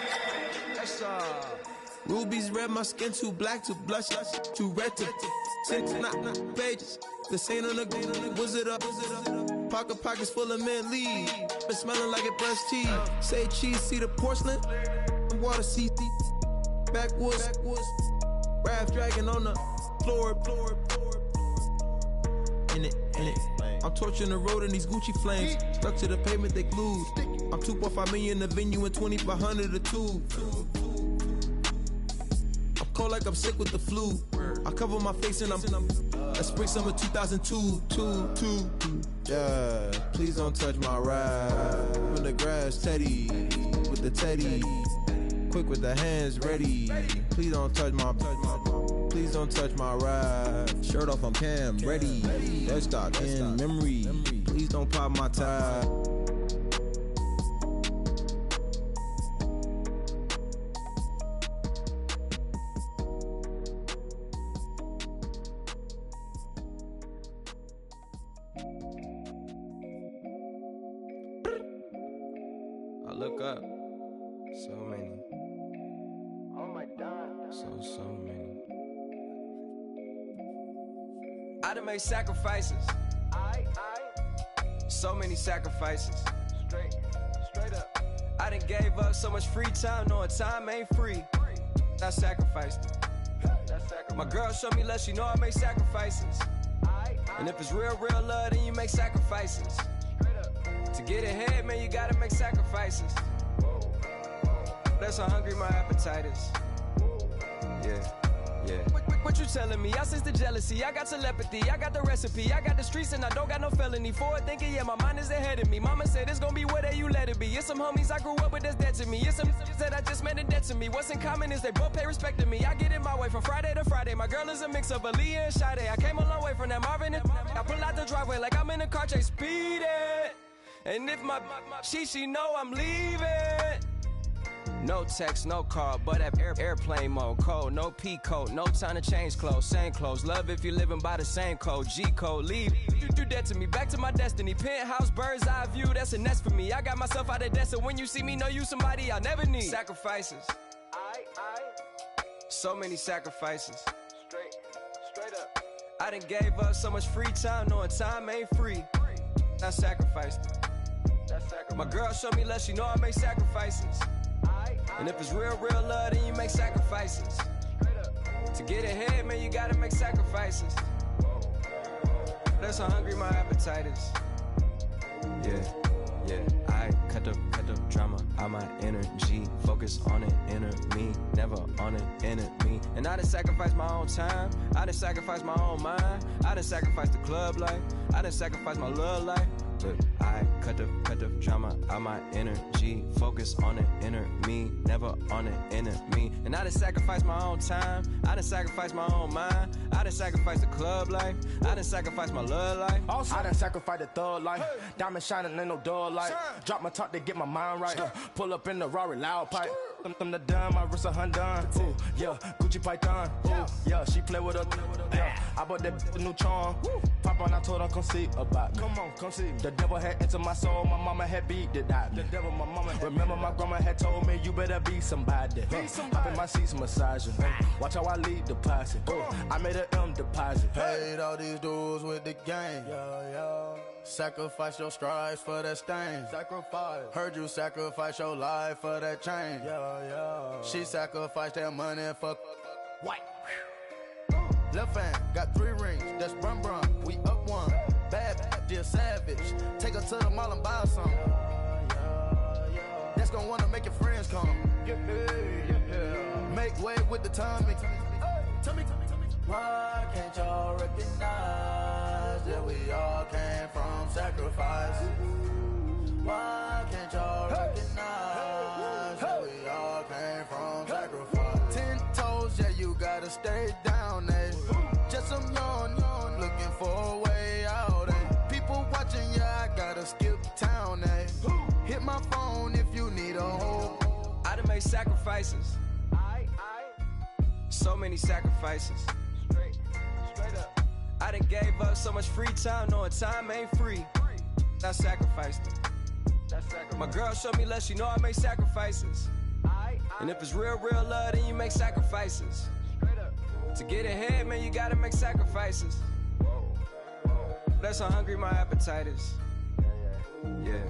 Rubies red, my skin too black to blush, too red to 6 pages. The saint on the wizard up. Pockets full of mint leaves. Been smelling like it brushed teeth. Say cheese, see the porcelain. Water, see backwoods. Raft dragging on the floor. In it. I'm torching the road in these Gucci flames. Stuck to the pavement, they glued. I'm 2.5 million in the venue and 2,500 a tube. I'm cold like I'm sick with the flu. I cover my face and I'm spring summer 2002. Yeah, please don't touch my ride. From the grass, Teddy, with the Teddy. Quick with the hands ready. Please don't touch my ride. Shirt off, I'm Cam, ready. Desktop in memory. Please don't pop my tie. up. So many. Oh my God. So many. I done made sacrifices. So many sacrifices. Straight up. I done gave up so much free time, knowing time ain't free. I sacrificed it. My girl showed me love, she know I make sacrifices. And if it's real love, then you make sacrifices. To get ahead, man, you gotta make sacrifices. That's how hungry my appetite is. Yeah. What you telling me? I sense the jealousy, I got telepathy, I got the recipe, I got the streets and I don't got no felony. Forward thinking, yeah, my mind is ahead of me. Mama said it's gonna be whatever you let it be. It's some homies I grew up with that's dead to me. It's some that I just met in debt to me. What's in common is they both pay respect to me. I get it my way from Friday to Friday. My girl is a mix of Aaliyah and Sade. I came a long way from that Marvin and I pull out the driveway like I'm in a car chase speeding. And if my she know I'm leaving. No text, no call, but at airplane mode. Cold, no P code, no time to change clothes. Same clothes, love if you're living by the same code. G code, leave. You do that to me, back to my destiny. Penthouse, bird's eye view, that's a nest for me. I got myself out of debt, so when you see me, know you somebody I never need. Sacrifices. So many sacrifices. Straight up. I done gave up so much free time, knowing time ain't free. I sacrificed it. My girl showed me love, she know I make sacrifices. And if it's real love, then you make sacrifices. To get ahead, man, you gotta make sacrifices. That's how hungry my appetite is. Yeah. I cut the drama out my energy. Focus on an inner me, never on an enemy. And I done sacrifice my own time. I done sacrifice my own mind. I done sacrifice the club life. I done sacrifice my love life. But I cut the drama out my energy. Focus on the inner me, never on the enemy. And I done sacrifice my own time. I done sacrifice my own mind. I done sacrifice the club life. I done sacrifice my love life. Also, I done sacrifice the thug life. Diamond shining, ain't no dull light. Drop my top to get my mind right. Pull up in the Rari loud pipe. Them the dime, my wrist a Hyundai. Ooh, yeah, Gucci Python. Ooh, yeah, she play with her. Yeah, I bought that new charm. Pop on, I told her come see about me. Come on, come see. The devil had entered my soul, my mama had beat it out. The devil, my mama. Remember my grandma had told me you better be somebody. Hop in my seats, massaging. Watch how I lead the posse. I made an M deposit. Paid all these dudes with the game. Sacrifice your strides for that stain. Sacrifice. Heard you sacrifice your life for that change. She sacrificed that money for white. Left hand got 3 rings. That's brum. We up one. Bad, dear savage. Take her to the mall and buy some. That's gonna wanna make your friends come. Make way with the tummy. Tell me. Why can't y'all recognize that we all came from sacrifice? Why can't y'all recognize that we all came from sacrifice? 10 toes, yeah, you gotta stay down, eh? Just some yawn, looking for a way out, eh? People watching, yeah, I gotta skip town, eh? Hit my phone if you need a hold. I done made sacrifices. So many sacrifices. Straight up. I done gave up so much free time, knowing time ain't free. I sacrificed it. My girl showed me love, she know I make sacrifices. And if it's real love, then you make sacrifices. To get ahead, man, you gotta make sacrifices. That's how hungry my appetite is. Yeah.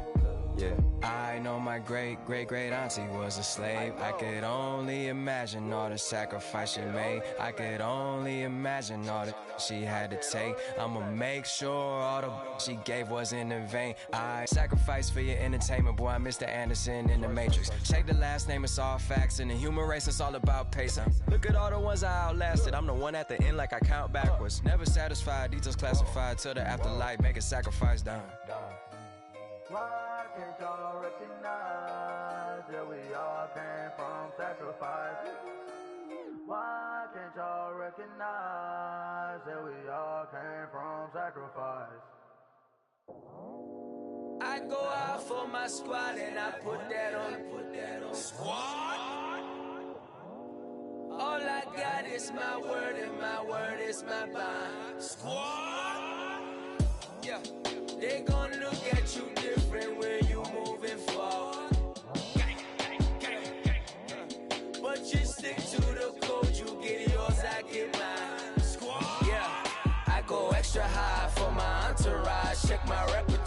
I know my great auntie was a slave. I could only imagine all the sacrifice she made. I could only imagine all that she had to take. I'ma make sure all the she gave wasn't in vain. I sacrificed for your entertainment, boy. I'm Mr. Anderson in the Matrix. Check the last name, it's all facts. In the human race, it's all about pacing. Look at all the ones I outlasted. I'm the one at the end like I count backwards. Never satisfied, details classified till the afterlife. Make a sacrifice done. Why can't y'all recognize that we all came from sacrifice? Why can't y'all recognize that we all came from sacrifice? I go out for my squad and I put that on. Squad? All I got is my word and my word is my bond. Squad? Yeah. They gon' look at you different when you moving forward.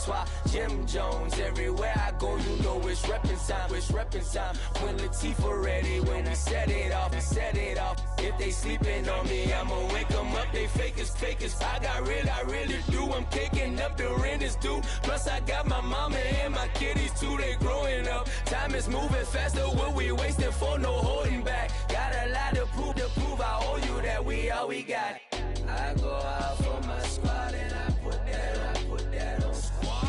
Francois, Jim Jones. Everywhere I go, you know it's reppin' time, it's reppin' time. When Latifah ready, when we set it off, we set it off. If they sleeping on me, I'ma wake them up, they fakers. I really do, I'm kicking up, the rent is due. Plus I got my mama and my kiddies too, they growing up. Time is moving faster, what we wasting for, no holding back. Got a lot to prove, I owe you that we all we got. I go out for my squad and I put that on squad.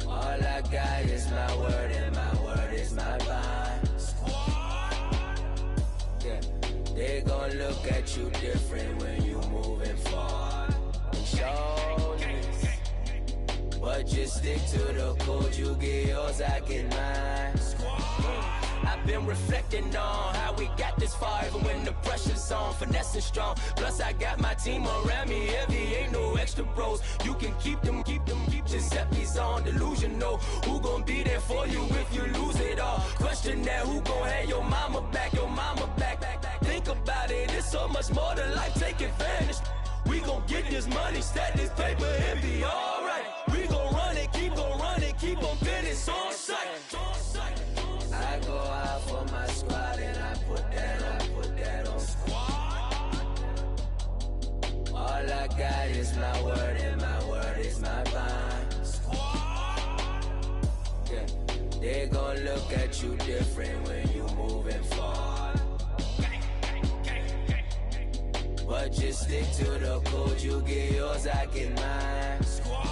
All I got is my word and my word is my bond. Squad. Yeah, they gon' look at you different when you moving forward. Shoulders, but just stick to the code. You get yours, I get mine. I've been reflecting on how we got this far, even when the pressure's on, finessing strong. Plus I got my team around me heavy, ain't no extra bros. You can keep them. Giuseppe's on delusional. Who gon' be there for you if you lose it all? Question that, who gon' have your mama back? Think about it, it's so much more to life, take advantage. We gon' get this money, stack this paper and be alright. We gon' run it, keep on finish on sight. I go out for my squad and I put that on squad. All I got is my word and my word is my bond. Squad. Yeah, they gon' look at you different when you moving forward. But just stick to the code, you get yours, I get mine. Squad.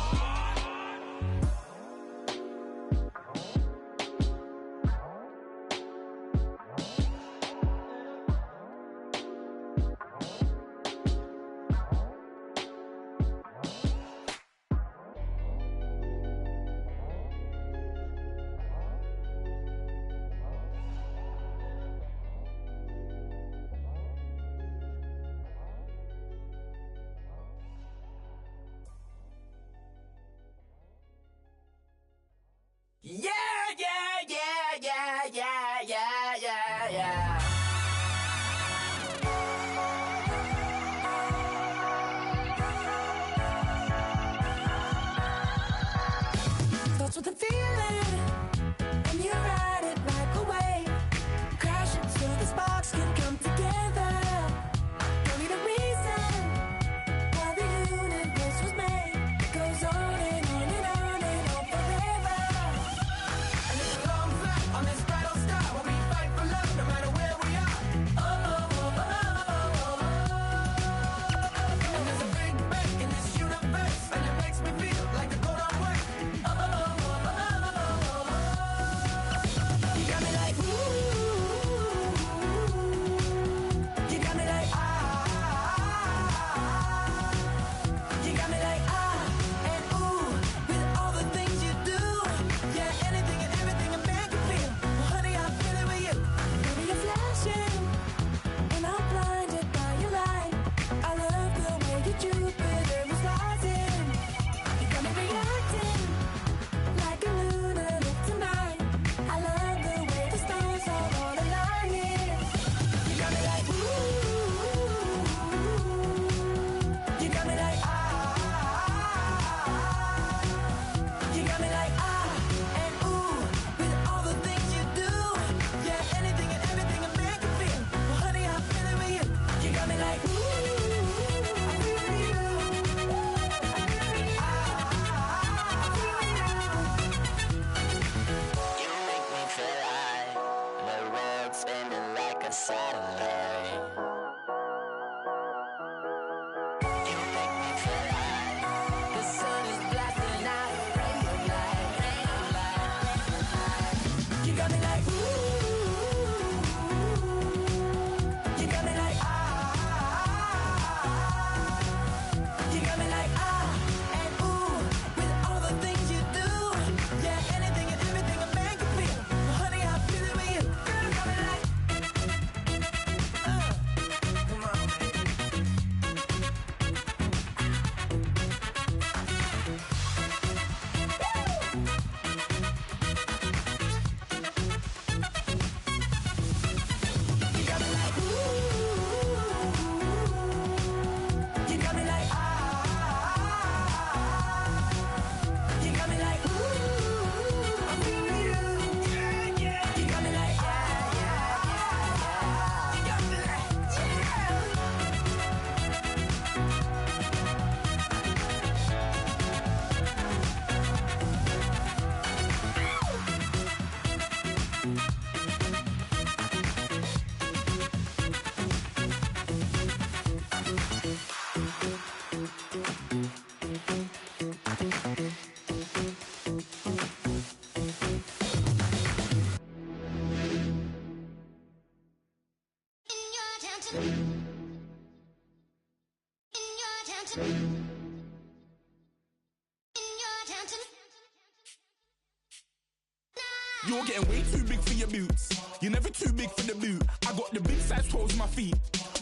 You're getting way too big for your boots. You're never too big for the boot. I got the big size toes on my feet.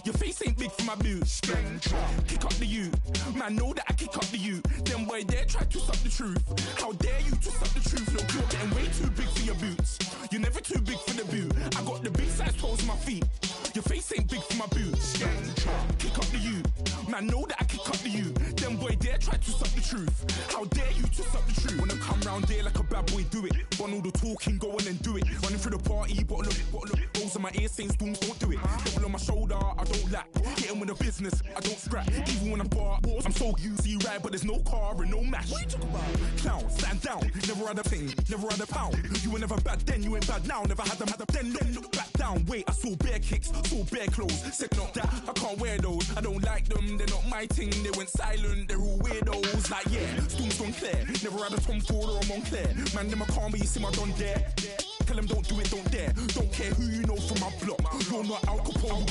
Your face ain't big for my boots. Kick up the you. Man, know that I kick up the you. Them boy there try to twist up the truth. How dare you twist up the truth? Look, you're getting way too big for your boots. You're never too big for the boot. I got the big size toes on my feet. Your face ain't big for my boots. Kick up the you. Man, know that I kick up the you. Them boy there try to twist up the truth. How dare you twist up the truth? Wanna come round there like a bad boy, do it. Want all the talking, go on and do it. Running through the party, bottle of it. Rolls in my ear saying storms, don't do it. Double on my shoulder, I don't lack. Getting with the business, I don't scrap. Even when I'm bar, I'm so easy ride, but there's no car and no match. What you talking about? Clown, stand down. Never had a thing, never had a pound. You were never bad then, you ain't bad now. Never had them, then look back down. Wait, I saw bare kicks, saw bare clothes. Said not that, I can't wear those. I don't like them, they're not my thing. They went silent, they're all weirdos. Like yeah, Storm's gone clear. Never had a Tom Ford or a Montclair. Man, them I can't, but you see my Don there. Tell them don't do it, don't dare. Don't care who you know from my block. You're not Al Capone,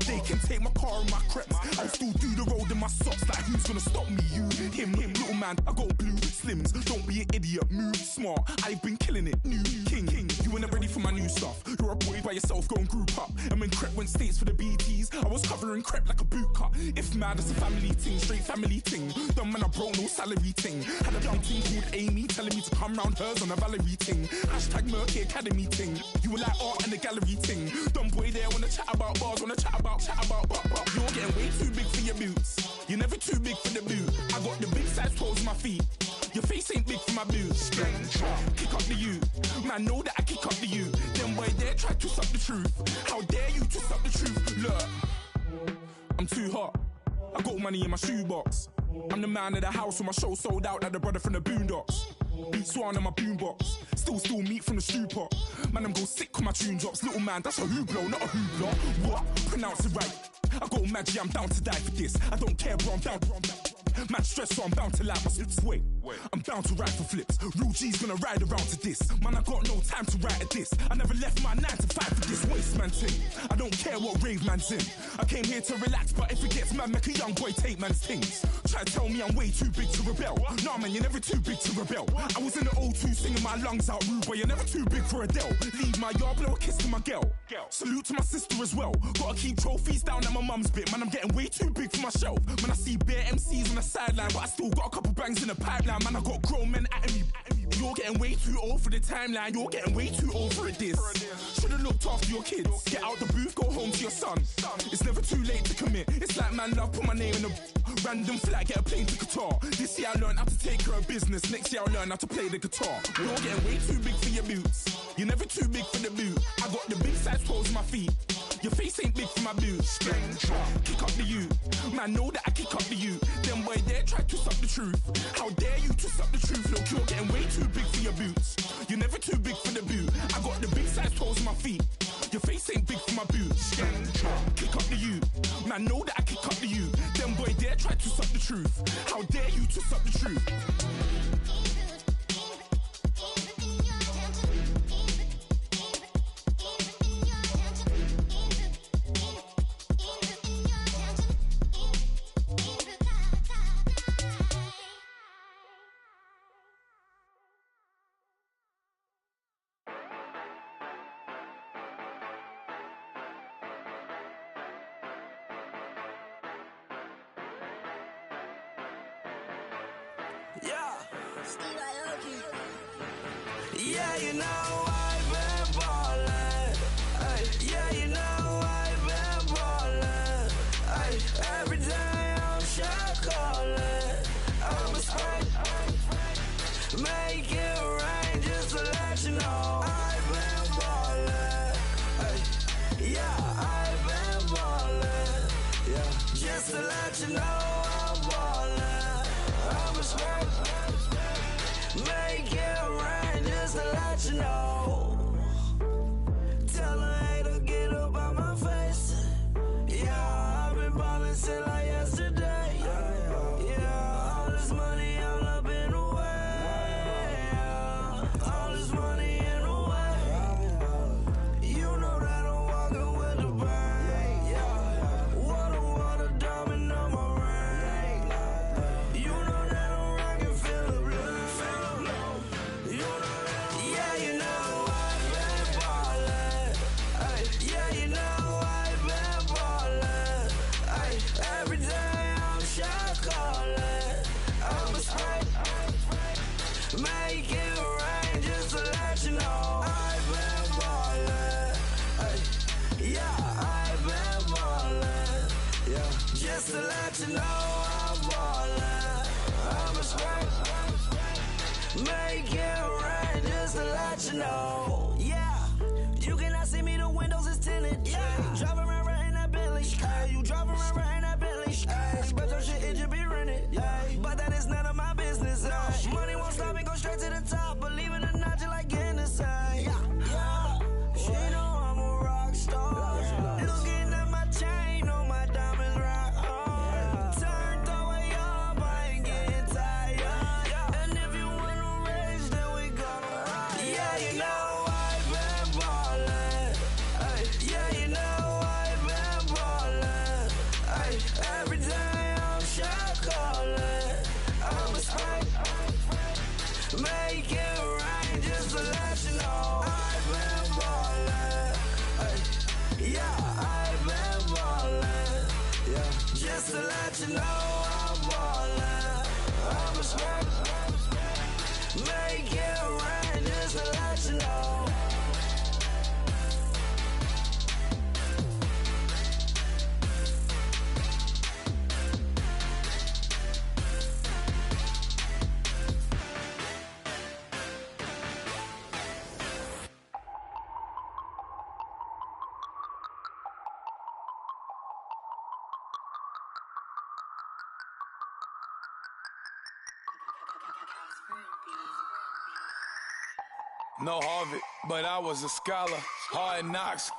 they can take my car and my creps. I'll still do the road in my socks. Like who's gonna stop me? You, him, little man. I got blue slims. Don't be an idiot, move smart. I've been killing it, new king. You weren't ready for my new stuff. You're a boy by yourself, go and group up. And when Crep went states for the BTs, I was covering Crep like a boot cut. If mad, it's a family thing, straight family thing. Dumb man, I broke no salary thing. Had a young thing called Amy telling me to come round hers on a Valerie thing. Hashtag Murky Academy thing. You were like art and the gallery thing. Dumb boy there wanna chat about bars, wanna chat about. You're getting way too big for your boots. You're never too big for the boot. I got the big size toes on my feet. Your face ain't big for my boots. Kick up the you. Man, know that I kick up the you. Them boy there try to twist up the truth. How dare you twist up the truth? Look, I'm too hot. I got money in my shoebox. I'm the man of the house when my show sold out like the brother from the Boondocks. Beat Swan in my boombox. Still meat from the stew pot. Man, I'm go sick when my tune drops. Little man, that's a hooplo, not a hoopla. What? Pronounce it right. I got magic, I'm down to die for this. I don't care, bro, I'm down. Man stressed, so I'm bound to like my slips. Wait, I'm bound to ride for flips. Real G's gonna ride around to this. Man, I got no time to write at this. I never left my 9 to 5 for this waste man thing. I don't care what rave man's in. I came here to relax, but if it gets mad, make a young boy take man's things. Try to tell me I'm way too big to rebel. Nah, man, you're never too big to rebel. I was in the O2 singing my lungs out rude, but you're never too big for Adele. Leave my yard, blow a kiss to my girl. Salute to my sister as well. Gotta keep trophies down at my mum's bit. Man, I'm getting way too big for my shelf. Man, I see bare MCs on the sideline, but I still got a couple bangs in the pipeline. Man, I got grown men at me. You're getting way too old for the timeline. You're getting way too old for a diss. Should've looked after your kids. Get out the booth, go home to your son. It's never too late to commit. It's like man love, put my name in a random flight, get a plane to Qatar. This year I learned how to take care of business. Next year I'll learn how to play the guitar. You're getting way too big for your boots. You're never too big for the boot. I got the big size toes on my feet. Your face ain't big for my boots. Kick up the you. Man, know that I kick up the you. Them boy there try to twist up the truth. How dare you twist up the truth? Look, you're getting way too big for your boots. You're never too big for the boot. I got the big size toes on my feet. Your face ain't big for my boots. Kick up the you. Man, know that I kick up the you. Them boy there try to twist up the truth. How dare you twist up the truth? Yeah, yeah, you know I've been ballin'. Ay, yeah, you know I've been ballin'. Ay, every day I'm shot callin'. I'm a spray, make it rain just to let you know I've been ballin'. Ay, yeah, I've been ballin'. Yeah, just to let you know I'm ballin'. I'm a spray. Make it rain just to let you know. Tell a hater get up out my face. Yeah, I've been ballin' since like yesterday. Yeah, all this money all up in the way. All this money in the way. You know that I'm walking with the bank. Yeah, water diamond on my ring. calling. I'm a spray. Make it rain just to let you know I've been ballin'. Yeah, I've been ballin'. Yeah, just to let you know I'm ballin'. I'm a spray. Make it rain just to let you know. Yeah, you cannot see me, the windows is tinted. Yeah, driving around right in that Bentley. Hey, you driving around right in that Bentley. Hey, but your shit, it just be rented. Yeah, but that is none of my business. Money won't stop me, go straight to the top. Believe it or not, you like getting the same. Yeah, she know I'm a rock star. Looking at my chain, on my diamonds right hard. Turned the way up, I ain't getting tired. And if you wanna race, then we gonna ride. Yeah, you know I've been ballin'. Yeah, you know I've been ballin'. Every day I'm shot calling. I'm a spray. Make it rain just to let you know I've been ballin'. Yeah, I've been ballin'. Yeah, just to let you know I'm ballin'. I'm a spray. Make it rain just to let you know. No Harvard, but I was a scholar. Hard knocks,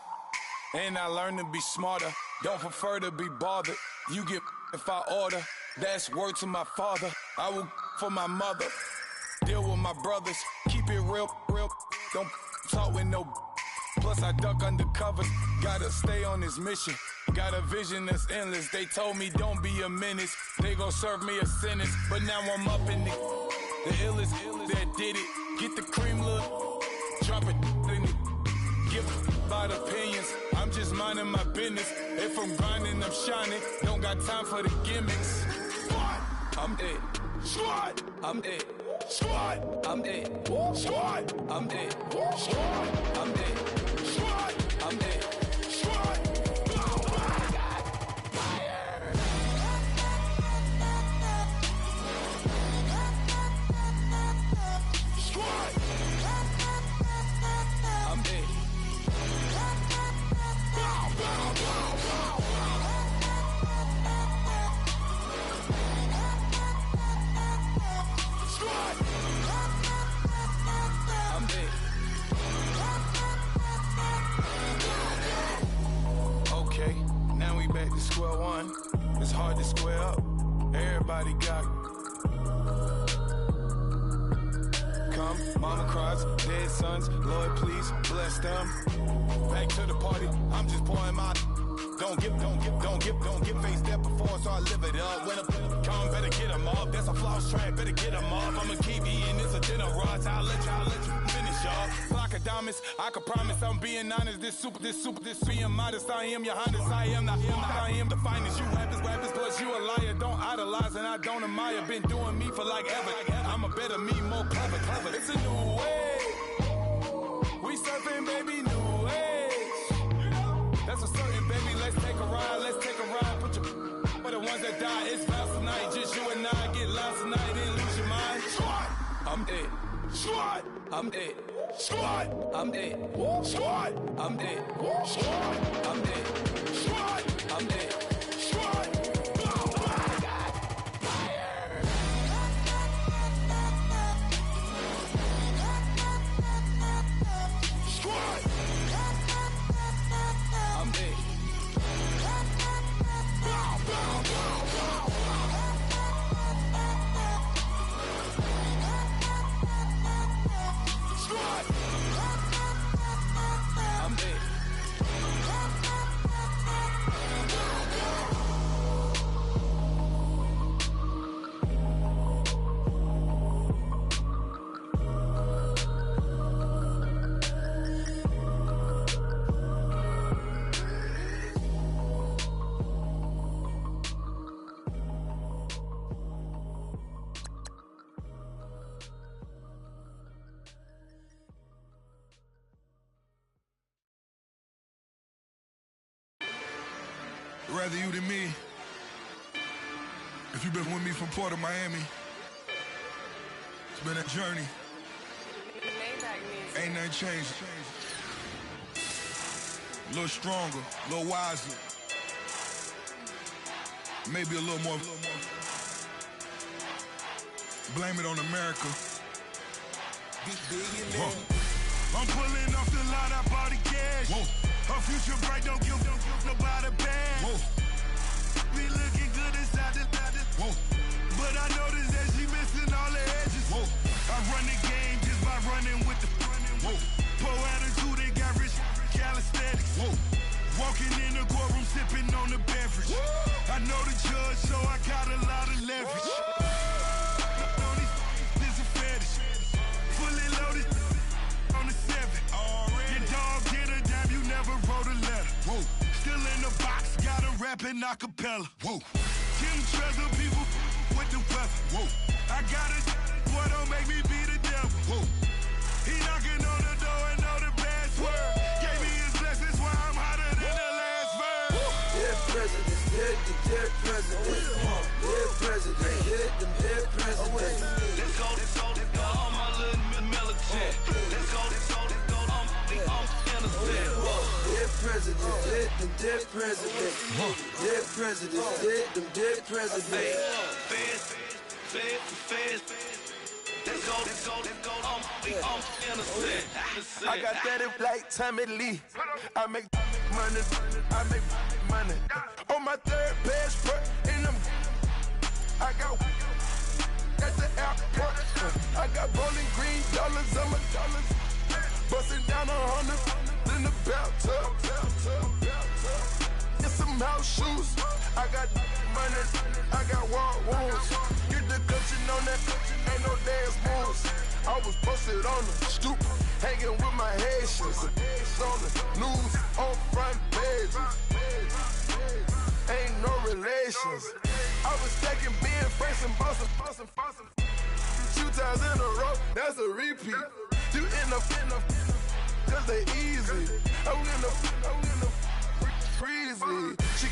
and I learned to be smarter. Don't prefer to be bothered. You get if I order. That's word to my father. I will for my mother. Deal with my brothers. Keep it real. Don't talk with no. Plus I duck under covers. Gotta stay on this mission. Got a vision that's endless. They told me don't be a menace. They gon' serve me a sentence. But now I'm up in the illest that did it. Get the cream, look. Drop it in it. Give about opinions. I'm just minding my business. If I'm grinding, I'm shining. Don't got time for the gimmicks. Squad, I'm it. Squad, I'm it. Squad, I'm it. Squad, I'm it. Squad, I'm it. Squad, I'm it. Squad. Back to square one. It's hard to square up. Everybody got come. Mama cries, dead sons. Lord, please bless them. Back to the party. I'm just pouring my. Don't get face step before, so I live it up. When I come, better get them up. That's a floss track, better get them up. I'ma keep eating, it's a dinner rush. I'll let you finish up. Flock of diamonds, I can promise I'm being honest. This being modest. I am your highness, I am the finest. You rappers, plus you a liar. Don't idolize and I don't admire. Been doing me for like ever. I'm a better me, more clever. It's a new way. We surfing, baby, new age. That's a certain, baby. Let's take a ride. Put your for the ones that die. It's vows tonight. Just you and I get lost tonight and lose your mind. Squad, I'm it. Squad, I'm it. Squad, I'm it. Squad, I'm it. Squad, I'm it. Squad, I'm it. Squad. rather you than me. If you've been with me from Port of Miami, it's been a journey. Ain't nothing changed. A little stronger, a little wiser. Maybe a little more. Blame it on America. I'm pulling off the lot, I bought the cash. Whoa. Her future bright, don't give nobody bad. Whoa. Be looking good inside the whoa. But I noticed that she missing all the edges. Whoa. I run the game just by running with the whoa. Poor attitude, they got rich calisthenics. Whoa. Walking in the courtroom, sipping on the beverage. Whoa. I know the judge, so I got a lot of leverage. This a fetish. Fully loaded on the 7. Your dog did a dime, you never wrote a letter. Whoa. Still in the box, got a rapping acapella. Whoa. Kim Treasure, people with the weather. Whoa. I got it, boy, don't make me be the devil. Whoa. He knocking on the door and know the password. Gave me his blessings while I'm hotter than the last verse. Dead presidents, dead presidents. Dead presidents, hit them dead presidents. Let's go, all my little militant. Let's go, I'm innocent. Dead presidents, hit them dead presidents. Dead presidents, hit them dead presidents. Fast. Let's go, I'm innocent. I got that in like Tommy Lee. I make money. On my third passport, and I got at the airport. I got bowling green dollars on my dollars. Busting down 100 in the bathtub. Get some house shoes. I got money. I got war wounds. Get the coaching on that. Ain't no dance moves. I was posted on the stoop, hanging with my Haitians. On the news, on front pages. Ain't no relations. I was stacking being Franks and Boston. 2 times in a row, that's a repeat. You in the cause they easy. I'm in the freezy. She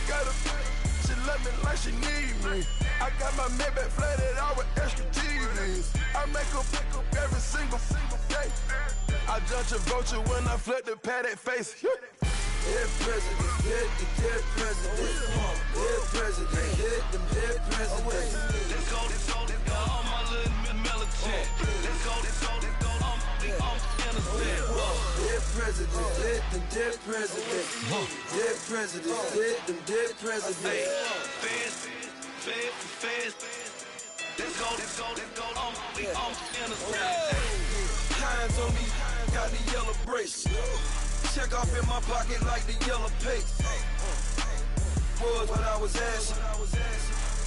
love me like she need me. I got my Maybach flooded out with extra TVs. I make up every single day. I judge a vulture when I flip the Patek face. Dead presidents, hit the dead presidents. Dead presidents, hit them dead presidents. Let's go, all my little militant. Let's go, I'm innocent. Dead presidents, hit them dead presidents. Dead presidents, hit them dead presidents. Fast. Let's go, I'm innocent. Hands on me, got the yellow brace. Check off in my pocket like the yellow paste. Was what I was asking.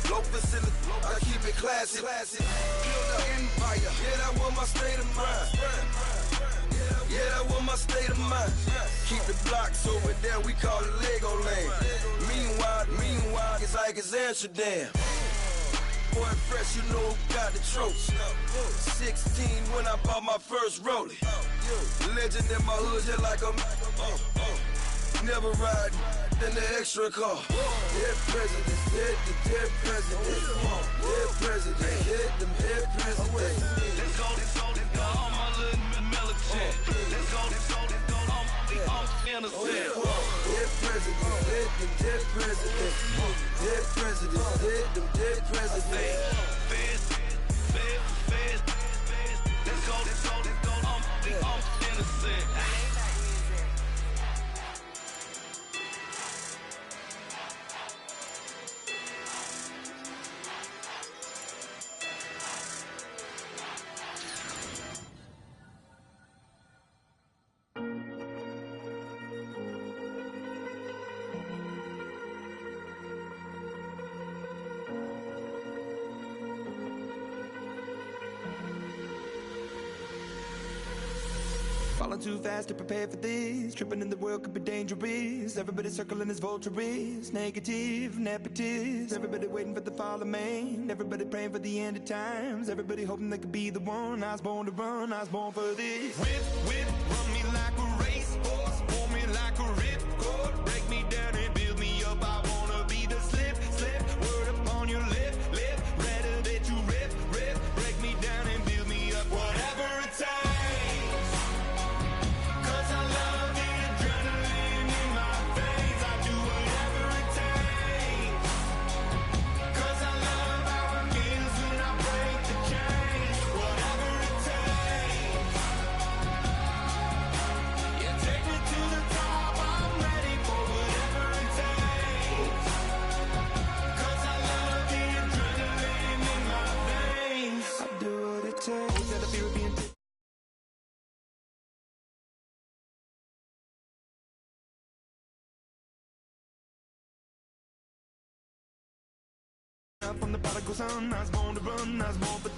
Low facility, I keep it classy. Build an empire, yeah, that was my state of mind. Yeah, that was my state of mind. Keep the blocks over there, we call it Lego land. Meanwhile, it's like it's Amsterdam. Boy fresh, you know who got the tropes. 16 when I bought my first rollie. Legend in my hood, just like a never ride in the extra car. Dead presidents, hit the dead presidents. Dead presidents, hit them dead presidents. Let's go, all my little militant. Let's go, I'm innocent. Dead presidents, hit them dead presidents. Dead presidents, hit them dead presidents. Fast. Let's go, I'm innocent. Falling too fast to prepare for this. Tripping in the world could be dangerous. Everybody circling as vultures. Negative, nepotist. Everybody waiting for the fall of man. Everybody praying for the end of times. Everybody hoping they could be the one. I was born to run, I was born for this. Whip, run me like a racehorse. Pull me like a ripcord. Break me down and build me up. I wanna be from the prodigal son. I was born to run, I was born for